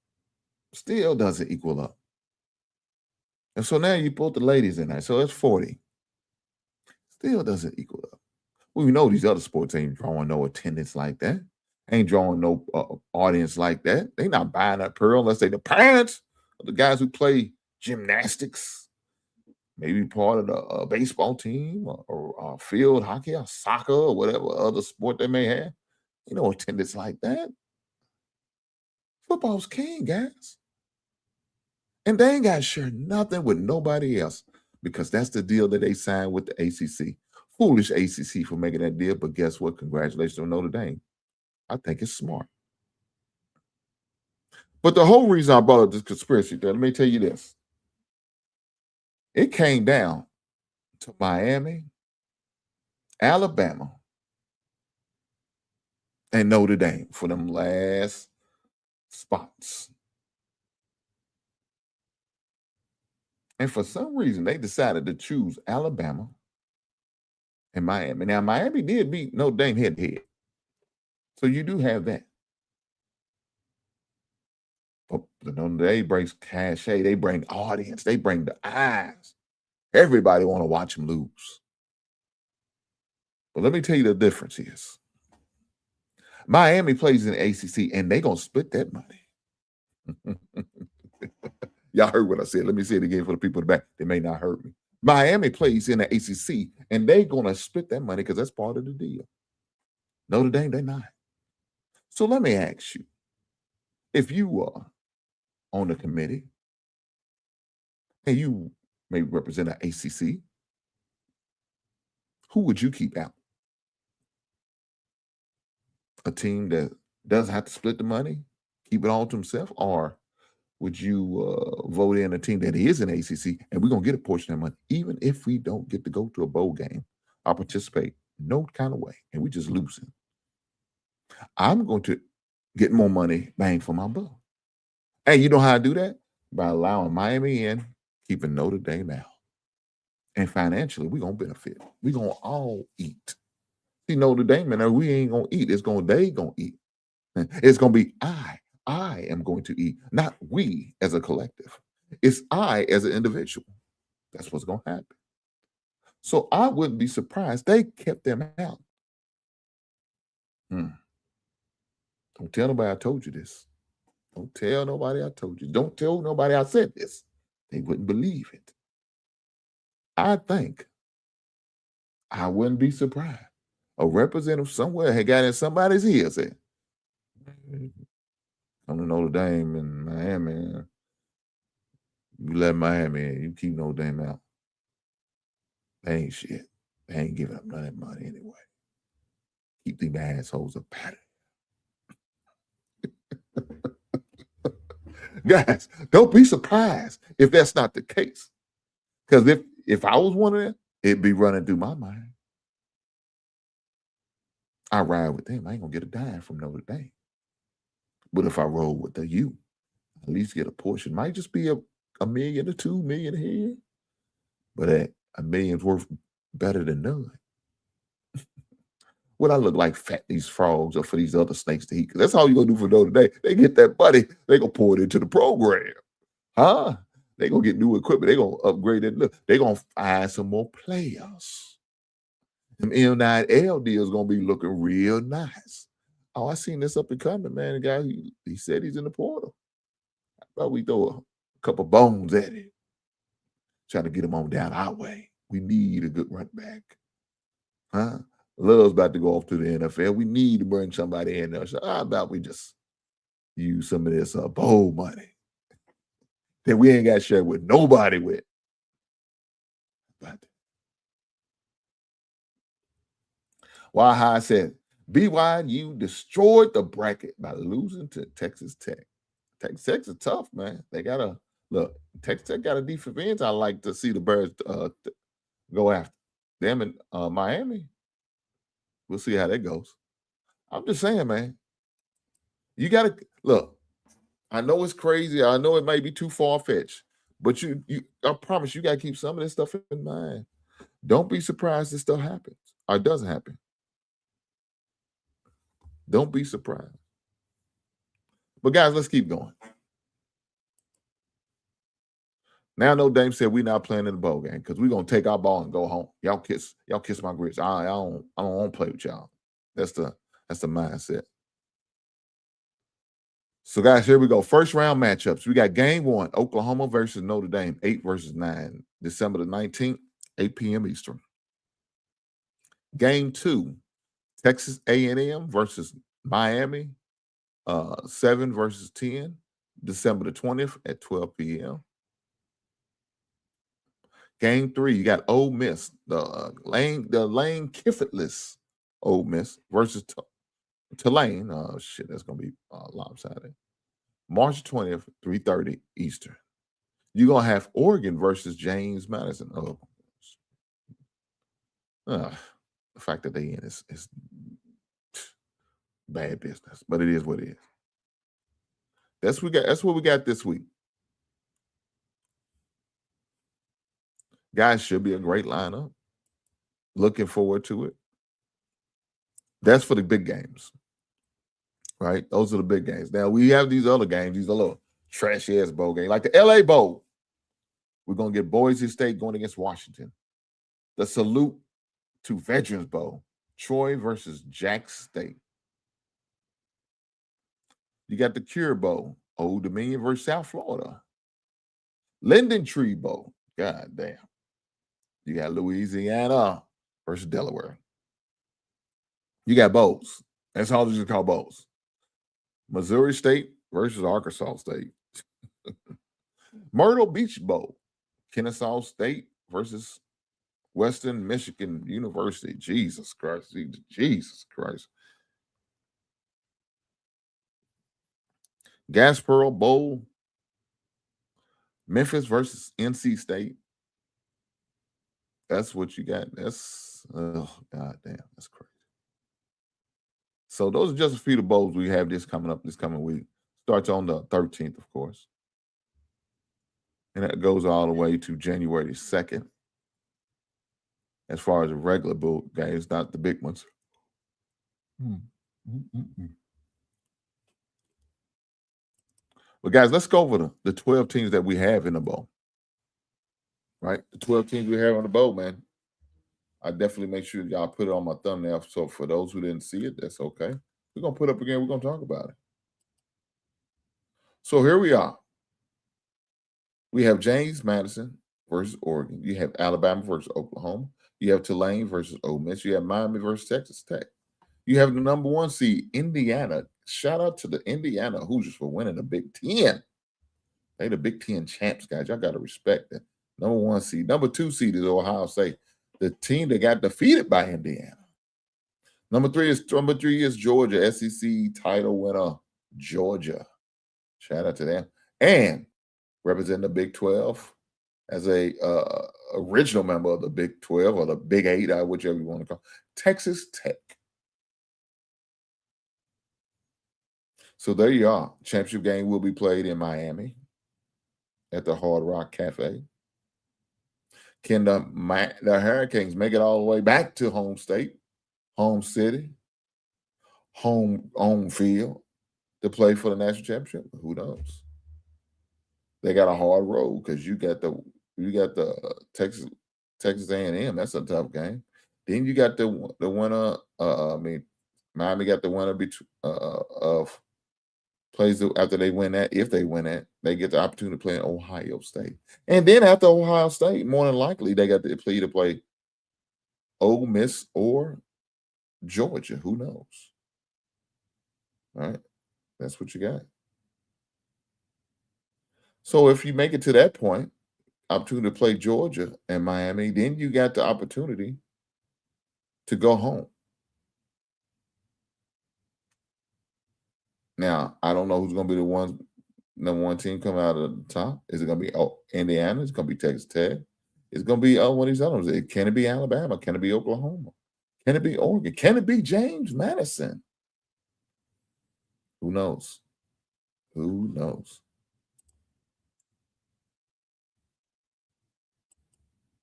Still doesn't equal up. And so now you put the ladies in there. So it's 40. Still doesn't equal up. Well, we know these other sports ain't drawing no attendance like that. Ain't drawing no audience like that. They not buying that pearl unless they the parents of the guys who play gymnastics, maybe part of the baseball team or field hockey or soccer or whatever other sport they may have. You know, attendance like that. Football's king, guys. And they ain't got to share nothing with nobody else because that's the deal that they signed with the ACC. Foolish ACC for making that deal, but guess what? Congratulations on Notre Dame. I think it's smart. But the whole reason I brought up this conspiracy theory, let me tell you this. It came down to Miami, Alabama, and Notre Dame for them last spots. And for some reason, they decided to choose Alabama and Miami. Now, Miami did beat Notre Dame head-to-head. So you do have that. But the Notre Dame brings cachet. They bring audience. They bring the eyes. Everybody want to watch them lose. But let me tell you the difference is. Miami plays in the ACC, and they're going to split that money. Y'all heard what I said. Let me say it again for the people in the back. They may not heard me. Miami plays in the ACC, and they're going to split that money because that's part of the deal. Notre Dame, they're not. So let me ask you, if you are on the committee and you may represent an ACC, who would you keep out? A team that doesn't have to split the money, keep it all to himself, or would you vote in a team that is an ACC and we're going to get a portion of that money, even if we don't get to go to a bowl game or participate no kind of way, and we just losing? I'm going to get more money bang for my buck. And you know how I do that? By allowing Miami in, keeping Notre Dame out. And financially, we're going to benefit. We're going to all eat. See, Notre Dame in there, we ain't going to eat. They going to eat. It's going to be I am going to eat, not we as a collective. It's I as an individual. That's what's going to happen. So I wouldn't be surprised they kept them out. Don't tell nobody I told you this. Don't tell nobody I told you. Don't tell nobody I said this. They wouldn't believe it. I think I wouldn't be surprised. A representative somewhere had got in somebody's ear said, come to Notre Dame in Miami. You let Miami in, you keep Notre Dame out. They ain't shit. They ain't giving up none of that money anyway. Keep these assholes up out of it. Guys, don't be surprised if that's not the case. Because if I was one of them, it'd be running through my mind. I ride with them. I ain't going to get a dime from Notre Dame. But if I roll with the U, at least get a portion. Might just be a million or 2 million here. But a million's worth better than none. What I look like fat these frogs or for these other snakes to eat. Because that's all you're going to do for Notre Dame. They get that money. They going to pour it into the program. Huh? They going to get new equipment. They going to upgrade it. Look, they going to find some more players. Them M9L deals going to be looking real nice. Oh, I seen this up and coming, man. The guy, he said he's in the portal. How about we throw a couple bones at it? Trying to get him on down our way. We need a good run back. Huh? Love's about to go off to the NFL. We need to bring somebody in there. So how about we just use some of this bowl money that we ain't got to share with nobody with? But I said, BYU destroyed the bracket by losing to Texas Tech. Texas Tech's is tough, man. They got to look. Texas Tech got a defensive end I like to see the Birds go after. them in Miami. We'll see how that goes. I'm just saying, man. You got to look. I know it's crazy. I know it may be too far-fetched, but I promise you got to keep some of this stuff in mind. Don't be surprised this stuff happens or doesn't happen. Don't be surprised. But guys, let's keep going. Now, no Dame said we're not playing in the bowl game because we're gonna take our ball and go home. Y'all kiss my grits. I don't want to play with y'all. That's the mindset. So, guys, here we go. First round matchups. We got game 1, Oklahoma versus Notre Dame, 8-9, December the 19th, 8 p.m. Eastern. Game 2, Texas A&M versus Miami, 7-10, December the 20th at 12 p.m. Game 3, you got Ole Miss, the Lane Kiffertless Ole Miss versus Tulane. Oh shit, that's gonna be lopsided. March 20th, 3:30 Eastern. You're gonna have Oregon versus James Madison. The fact that they in is bad business, but it is what it is. That's what we got this week. Guys, should be a great lineup. Looking forward to it. That's for the big games, right? Those are the big games. Now, we have these other games, these little trashy-ass bowl games, like the LA Bowl. We're going to get Boise State going against Washington. The Salute to Veterans Bowl, Troy versus Jax State. You got the Cure Bowl, Old Dominion versus South Florida. Linden Tree Bowl, god damn. You got Louisiana versus Delaware. You got bowls. That's all they just call bowls. Missouri State versus Arkansas State. Myrtle Beach Bowl. Kennesaw State versus Western Michigan University. Jesus Christ. Jesus Christ. Gaspearl Bowl. Memphis versus NC State. That's what you got. That's, oh, god damn. That's crazy. So those are just a few of the bowls we have this coming week. Starts on the 13th, of course. And that goes all the way to January 2nd. As far as the regular bowl games, not the big ones. But guys, let's go over the 12 teams that we have in the bowl. Right? The 12 teams we have on the bowl, man. I definitely make sure y'all put it on my thumbnail. So for those who didn't see it, that's okay. We're going to put it up again. We're going to talk about it. So here we are. We have James Madison versus Oregon. You have Alabama versus Oklahoma. You have Tulane versus Ole Miss. You have Miami versus Texas Tech. You have the number 1 seed, Indiana. Shout out to the Indiana Hoosiers for winning the Big Ten. They the Big Ten champs, guys. Y'all got to respect that. Number 1 seed. Number 2 seed is Ohio State, the team that got defeated by Indiana. Number 3 is Georgia, SEC title winner, Georgia. Shout out to them. And representing the Big 12 as a original member of the Big 12 or the Big 8, whichever you want to call it, Texas Tech. So there you are. Championship game will be played in Miami at the Hard Rock Cafe. Can the Hurricanes make it all the way back to home state, home city, home field to play for the national championship? Who knows? They got a hard road because you got the Texas A&M. That's a tough game. Then you got the winner. Miami got the winner of plays after they win that. If they win that, they get the opportunity to play in Ohio State. And then after Ohio State, more than likely, they got the play to play Ole Miss or Georgia. Who knows? All right. That's what you got. So if you make it to that point, opportunity to play Georgia and Miami, then you got the opportunity to go home. Now, I don't know who's going to be the number 1 team coming out of the top. Is it going to be Indiana? Is it going to be Texas Tech? It's going to be one of these other ones. Can it be Alabama? Can it be Oklahoma? Can it be Oregon? Can it be James Madison? Who knows? Who knows?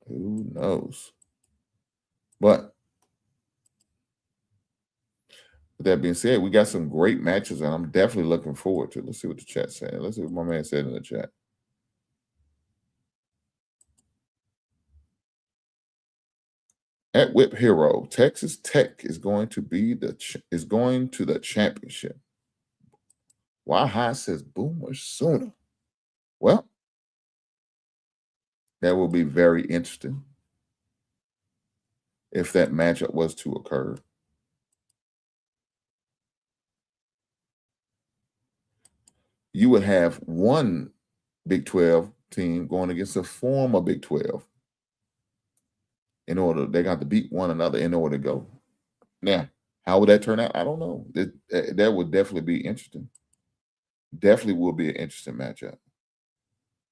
Who knows? But with that being said, we got some great matches, and I'm definitely looking forward to it. Let's see what the chat said. Let's see what my man said in the chat. At Whip Hero, Texas Tech is going to the championship. Why High says Boomer sooner. Well, that will be very interesting if that matchup was to occur. You would have one Big 12 team going against a former Big 12. They got to beat one another in order to go. Now, how would that turn out? I don't know. That would definitely be interesting. Definitely will be an interesting matchup.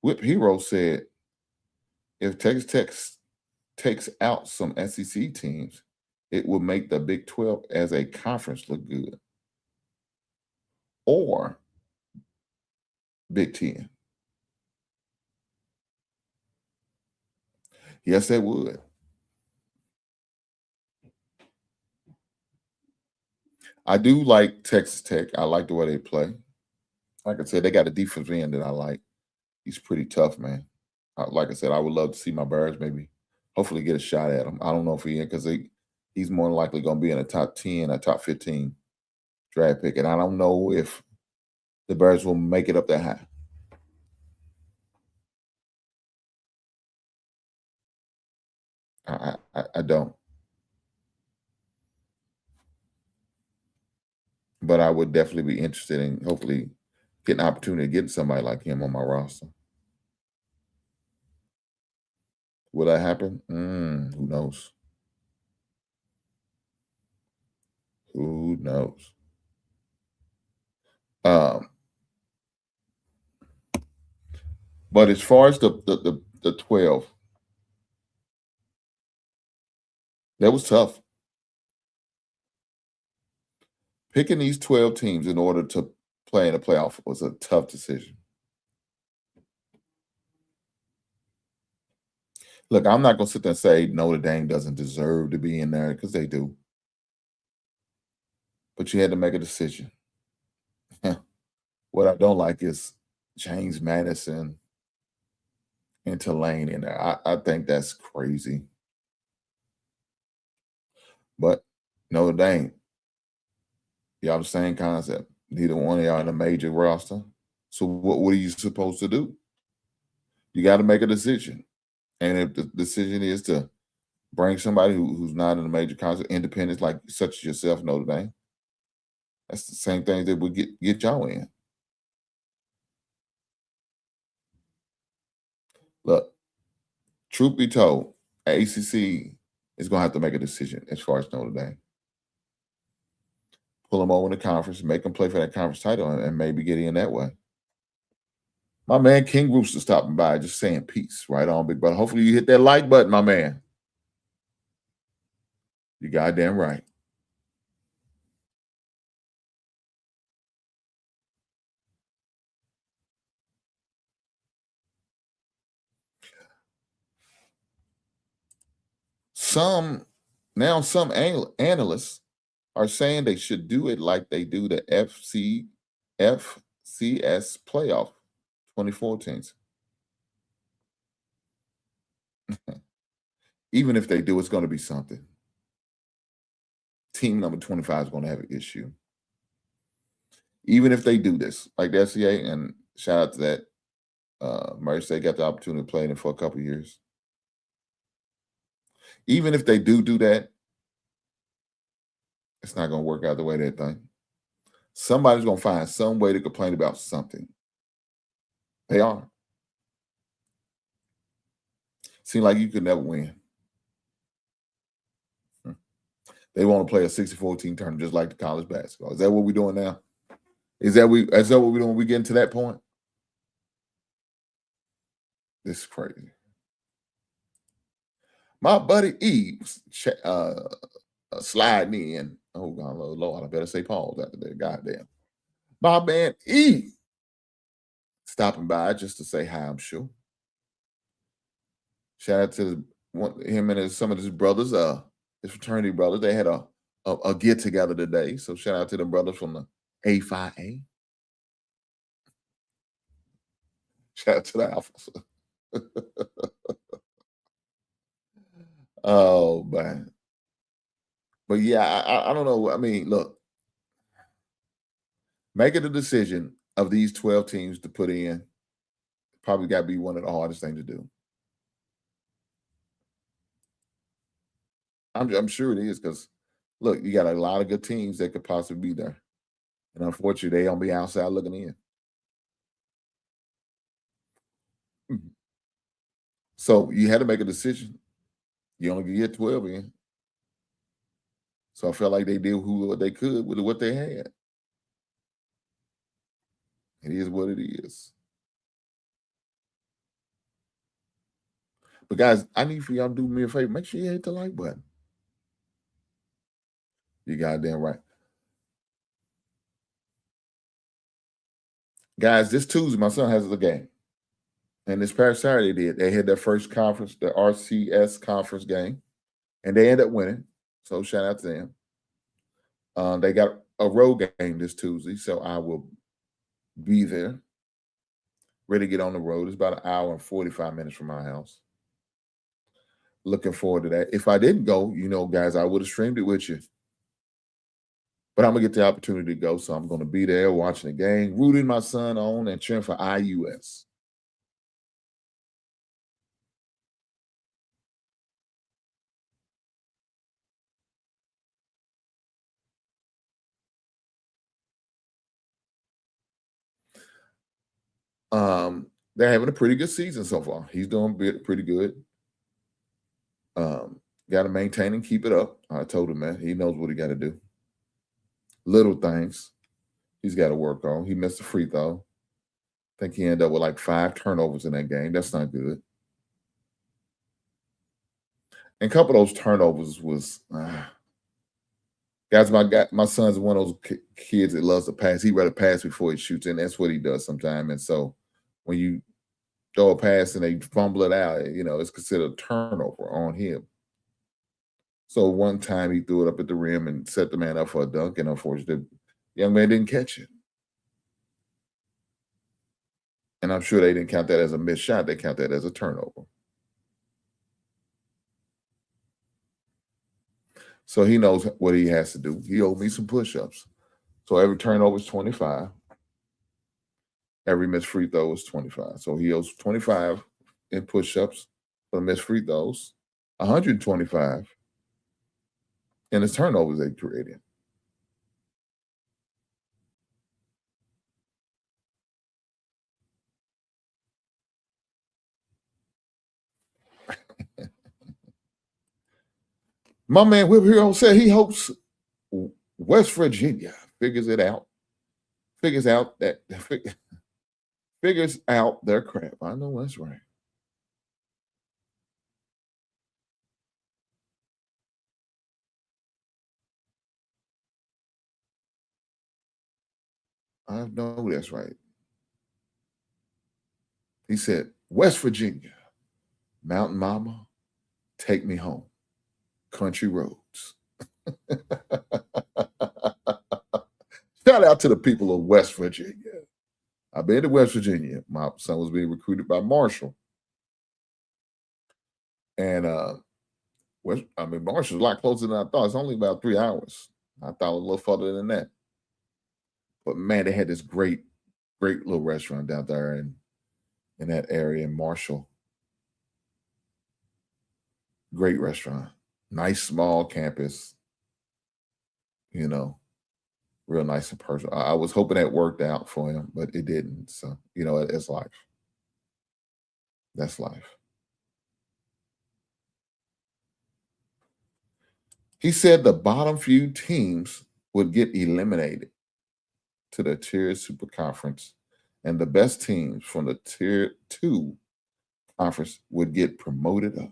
Whip Hero said, if Texas Tech takes out some SEC teams, it will make the Big 12 as a conference look good. Or Big 10. Yes, it would. I do like Texas Tech. I like the way they play. Like I said, they got a defensive end that I like. He's pretty tough, man. Like I said, I would love to see my Bears maybe hopefully get a shot at him. I don't know if because he's more than likely going to be in a top 10, a top 15 draft pick. And I don't know if the Bears will make it up that high. I don't. But I would definitely be interested in hopefully getting an opportunity to get somebody like him on my roster. Will that happen? Who knows? Who knows? But as far as the 12, that was tough. Picking these 12 teams in order to play in a playoff was a tough decision. Look, I'm not going to sit there and say Notre Dame doesn't deserve to be in there because they do. But you had to make a decision. What I don't like is James Madison and Tulane in there. I think that's crazy. But Notre Dame, y'all the same concept. Neither one of y'all in a major roster. So what are you supposed to do? You got to make a decision. And if the decision is to bring somebody who's not in a major concept, independents like such as yourself, Notre Dame, that's the same thing that would get y'all in. Look, truth be told, ACC is going to have to make a decision as far as Notre Dame. Pull them over in the conference, make them play for that conference title, and maybe get in that way. My man King Rooster stopping by, just saying peace. Right on, big brother. Hopefully you hit that like button, my man. You goddamn right. Some analysts are saying they should do it like they do the FCS playoff 2014. Even if they do, it's going to be something. Team number 25 is going to have an issue. Even if they do this, like the FCA, and shout out to that, Murray State got the opportunity to play in it for a couple of years. Even if they do that, it's not going to work out the way they think. Somebody's going to find some way to complain about something. They are. Seems like you could never win. They want to play a 64-team tournament just like the college basketball. Is that what we're doing now? Is that what we're doing when we get to that point? This is crazy. My buddy E sliding in. Oh God, Lord, I better say pause after that. Goddamn. My man E stopping by just to say hi, I'm sure. Shout out to him and some of his brothers, his fraternity brothers. They had a get together today. So shout out to the brothers from the A5A. Shout out to the Alphas. Oh man. But yeah, I don't know. I mean, look, making the decision of these 12 teams to put in probably got to be one of the hardest things to do. I'm sure it is because look, you got a lot of good teams that could possibly be there. And unfortunately, they don't be outside looking in. Mhm. So you had to make a decision. You only could get 12 in. So I felt like they did what they could with what they had. It is what it is. But guys, I need for y'all to do me a favor. Make sure you hit the like button. You goddamn right. Guys, this Tuesday, my son has a game. And this past Saturday, they had their first conference, the RCS conference game, and they ended up winning. So shout out to them. They got a road game this Tuesday, so I will be there, ready to get on the road. It's about an hour and 45 minutes from my house. Looking forward to that. If I didn't go, guys, I would have streamed it with you. But I'm going to get the opportunity to go, so I'm going to be there watching the game, rooting my son on and cheering for IUS. They're having a pretty good season so far. He's doing pretty good. Got to maintain and keep it up. I told him, man, he knows what he got to do. Little things he's got to work on. He missed a free throw. I think he ended up with like 5 turnovers in that game. That's not good. And a couple of those turnovers was, guys, my son's one of those kids that loves to pass. He'd rather pass before he shoots, and that's what he does sometimes. And so when you throw a pass and they fumble it out, it's considered a turnover on him. So one time he threw it up at the rim and set the man up for a dunk, and unfortunately, the young man didn't catch it. And I'm sure they didn't count that as a missed shot. They count that as a turnover. So he knows what he has to do. He owed me some push-ups. So every turnover is 25. Every missed free throw is 25. So he owes 25 in push-ups for the missed free throws, 125 in his turnovers they created. My man Whip Hero said he hopes West Virginia figures out their crap. I know that's right. I know that's right. He said, West Virginia, Mountain Mama, take me home. Country roads. Shout out to the people of West Virginia. I've been to West Virginia. My son was being recruited by Marshall. And Marshall's a lot closer than I thought. It's only about 3 hours. I thought a little further than that. But man, they had this great little restaurant down there in that area in Marshall. Great restaurant. Nice small campus. Real nice and personal. I was hoping that worked out for him, but it didn't. So, it's life. That's life. He said the bottom few teams would get eliminated to the Tier Super Conference, and the best teams from the Tier 2 conference would get promoted up.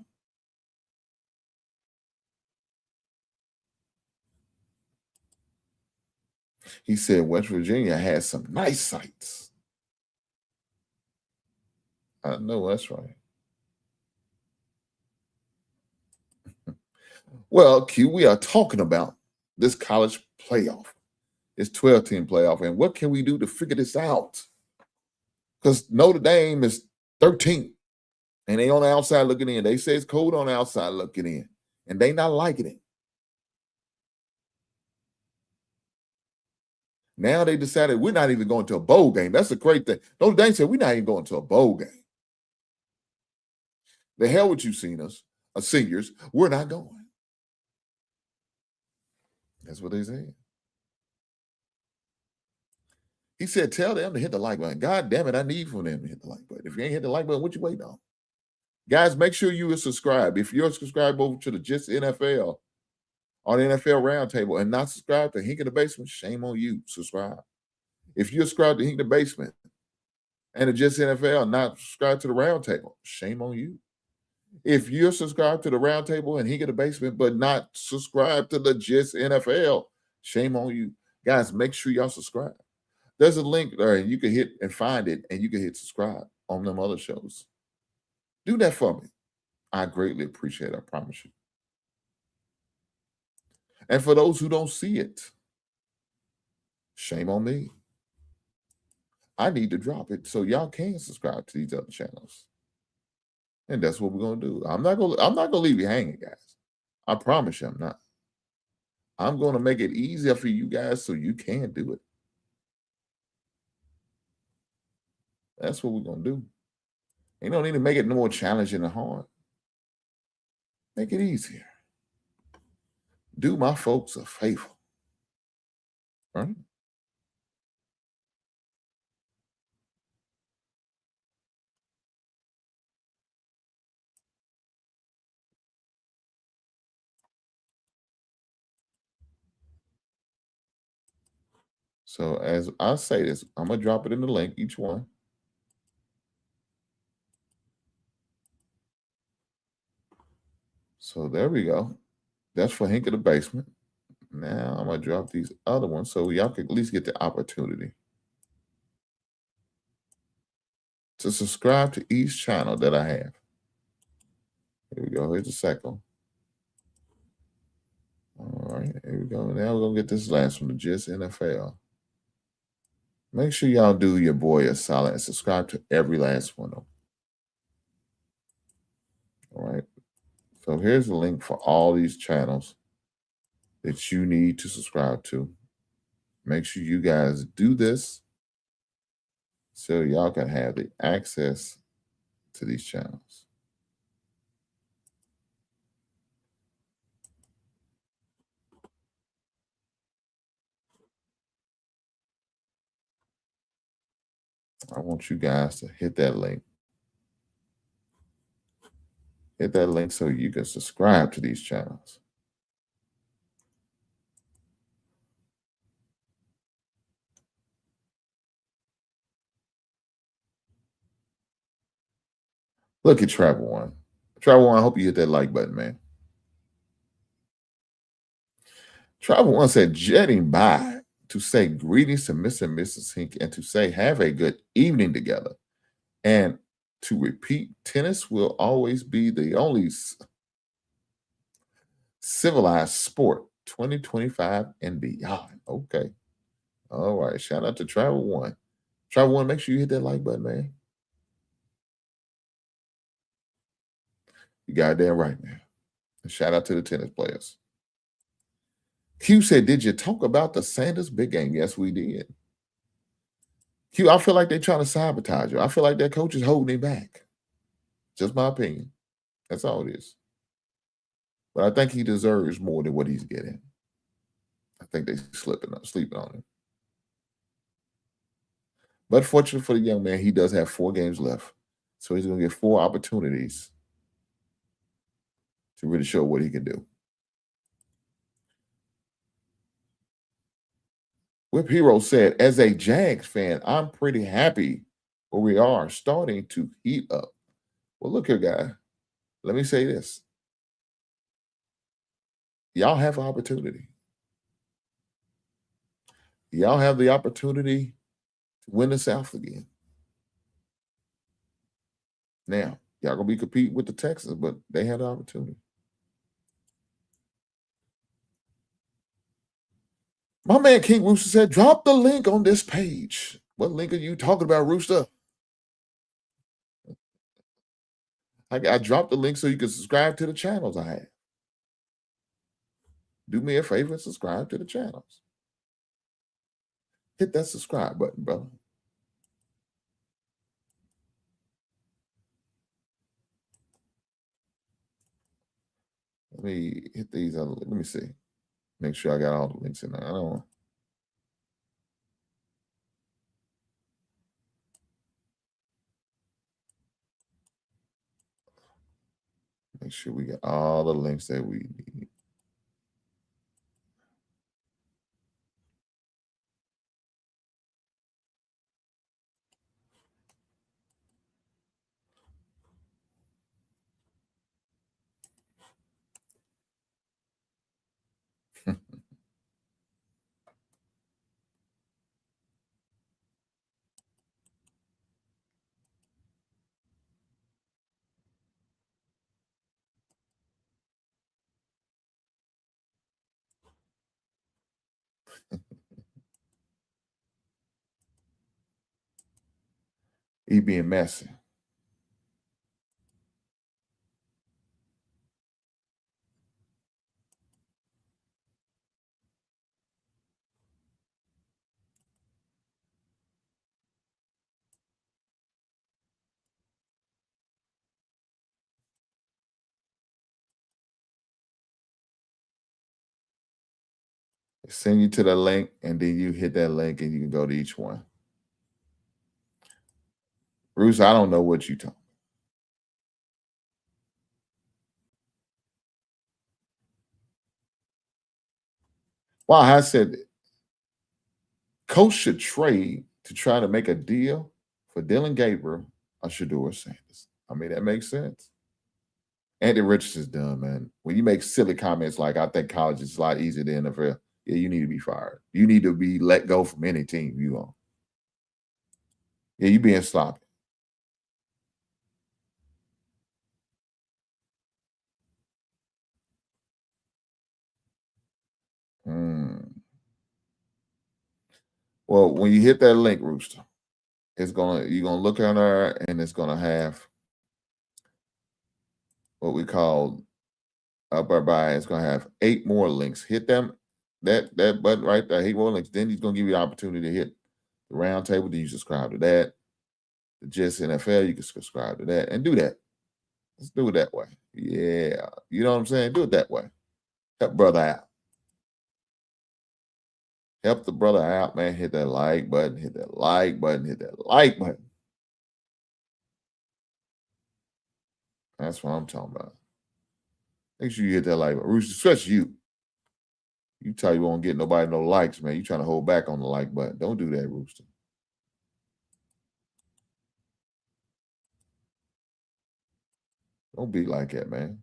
He said West Virginia has some nice sights. I know that's right. Well, Q, we are talking about this college playoff, this 12-team playoff, and what can we do to figure this out? Because Notre Dame is 13, and they on the outside looking in. They say it's cold on the outside looking in, and they not liking it. Now they decided we're not even going to a bowl game. That's a great thing. Notre Dame said we're not even going to a bowl game. The hell with you, seniors, seniors. We're not going. That's what they said. He said, tell them to hit the like button. God damn it, I need for them to hit the like button. If you ain't hit the like button, what you waiting on? Guys, make sure you are subscribed. If you're subscribed over to the Just NFL on the NFL Roundtable and not subscribed to Hink in the Basement, shame on you. Subscribe. If you're subscribed to Hink in the Basement and the Just NFL and not subscribed to the Roundtable, shame on you. If you're subscribed to the Roundtable and Hink in the Basement but not subscribed to the Just NFL, shame on you. Guys, make sure y'all subscribe. There's a link there, and you can hit and find it, and you can hit subscribe on them other shows. Do that for me. I greatly appreciate it, I promise you. And for those who don't see it, shame on me. I need to drop it so y'all can subscribe to these other channels. And that's what we're gonna do. I'm not gonna leave you hanging, guys. I promise you I'm not. I'm gonna make it easier for you guys so you can do it. That's what we're going to do. You don't need to make it more challenging and hard. Make it easier. Do my folks a favor. Right? So as I say this, I'm going to drop it in the link, each one. So there we go. That's for Hink in the Basement. Now I'm going to drop these other ones so y'all can at least get the opportunity to subscribe to each channel that I have. Here we go. Here's the second. All right, here we go. Now we're going to get this last one, the Just NFL. Make sure y'all do your boy a solid and subscribe to every last one of them. All right. So here's the link for all these channels that you need to subscribe to. Make sure you guys do this so y'all can have the access to these channels. I want you guys to hit that link. Hit that link so you can subscribe to these channels. Look at Travel One. Travel One, I hope you hit that like button, man. Travel One said, jetting by to say greetings to Mr. and Mrs. Hink and to say have a good evening together. And to repeat, tennis will always be the only civilized sport 2025 and beyond. Okay. All right. Shout out to Travel One. Travel One, make sure you hit that like button, man. You goddamn right, man. And shout out to the tennis players. Q said, did you talk about the Sanders big game? Yes, we did. Q, I feel like they're trying to sabotage you. I feel like their coach is holding him back. Just my opinion. That's all it is. But I think he deserves more than what he's getting. I think they're sleeping on him. But fortunately for the young man, he does have 4 games left. So he's going to get 4 opportunities to really show what he can do. Whip Hero said, as a Jags fan, I'm pretty happy where we are starting to heat up. Well, look here, guy. Let me say this. Y'all have an opportunity. Y'all have the opportunity to win the South again. Now, y'all gonna be competing with the Texans, but they had the opportunity. My man King Rooster said, drop the link on this page. What link are you talking about, Rooster? I dropped the link so you can subscribe to the channels I have. Do me a favor and subscribe to the channels. Hit that subscribe button, brother. Let me hit these other. Let me see. Make sure I got all the links in there. I don't want. Make sure we get all the links that we need. He being messy. Send you to the link, and then you hit that link, and you can go to each one. Bruce, I don't know what you talking. Well, I said Coach should trade to try to make a deal for Dylan Gabriel or Shedeur Sanders. I mean, that makes sense. Andy Richardson's done, man. When you make silly comments like, I think college is a lot easier than NFL, yeah, you need to be fired. You need to be let go from any team you on. Yeah, you being sloppy. Well, when you hit that link, Rooster, you're gonna look on there, and it's gonna have what we call up our by. It's gonna have 8 more links. Hit them, that button right there, 8 more links. Then he's gonna give you the opportunity to hit the round table. Then you subscribe to that. The Just NFL, you can subscribe to that and do that. Let's do it that way. Yeah, you know what I'm saying? Do it that way. Help brother out. Help the brother out, man. Hit that like button. Hit that like button. Hit that like button. That's what I'm talking about. Make sure you hit that like button. Rooster, especially you. You tell you won't get nobody no likes, man. You trying to hold back on the like button. Don't do that, Rooster. Don't be like that, man.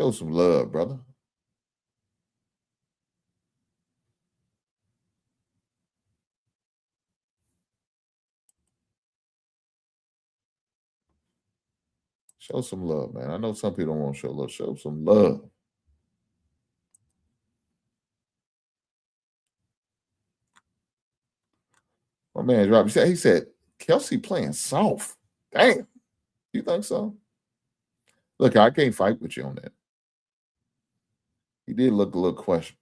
Show some love, brother. Show some love, man. I know some people don't want to show love. Show some love. My man dropped. He said, Kelsey playing soft. Damn. You think so? Look, I can't fight with you on that. He did look a little questionable.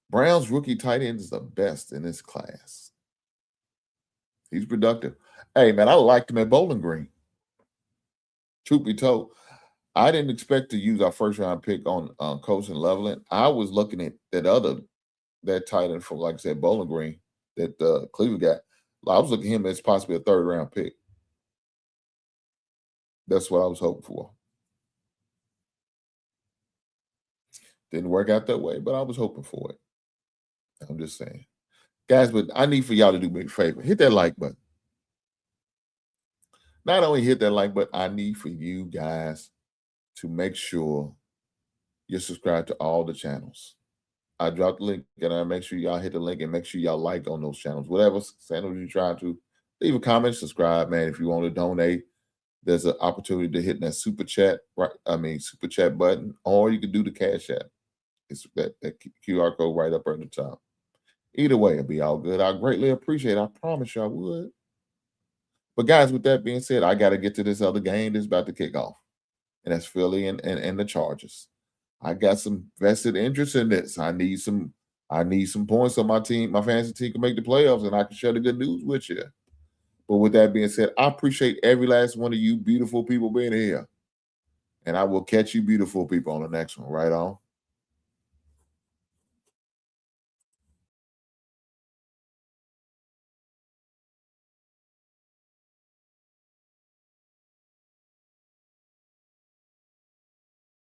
Brown's rookie tight end is the best in this class. He's productive. Hey, man, I liked him at Bowling Green. Truth be told, I didn't expect to use our first-round pick on Coach and Loveland. I was looking at that tight end from, like I said, Bowling Green that Cleveland got. I was looking at him as possibly a third-round pick. That's what I was hoping for. Didn't work out that way, but I was hoping for it. I'm just saying. Guys, but I need for y'all to do me a favor. Hit that like button. Not only hit that like button, I need for you guys to make sure you're subscribed to all the channels. I dropped the link, and I make sure y'all hit the link and make sure y'all like on those channels. Whatever channels you try to, leave a comment, subscribe, man. If you want to donate, there's an opportunity to hit that super chat, super chat button, or you can do the Cash App. It's that QR code right up at the top. Either way, it'll be all good. I greatly appreciate it. I promise you I would. But guys, with that being said, I got to get to this other game that's about to kick off, and that's Philly and the Chargers. I got some vested interest in this. I need some points so my fantasy team can make the playoffs, and I can share the good news with you. But with that being said, I appreciate every last one of you beautiful people being here. And I will catch you beautiful people on the next one. Right on.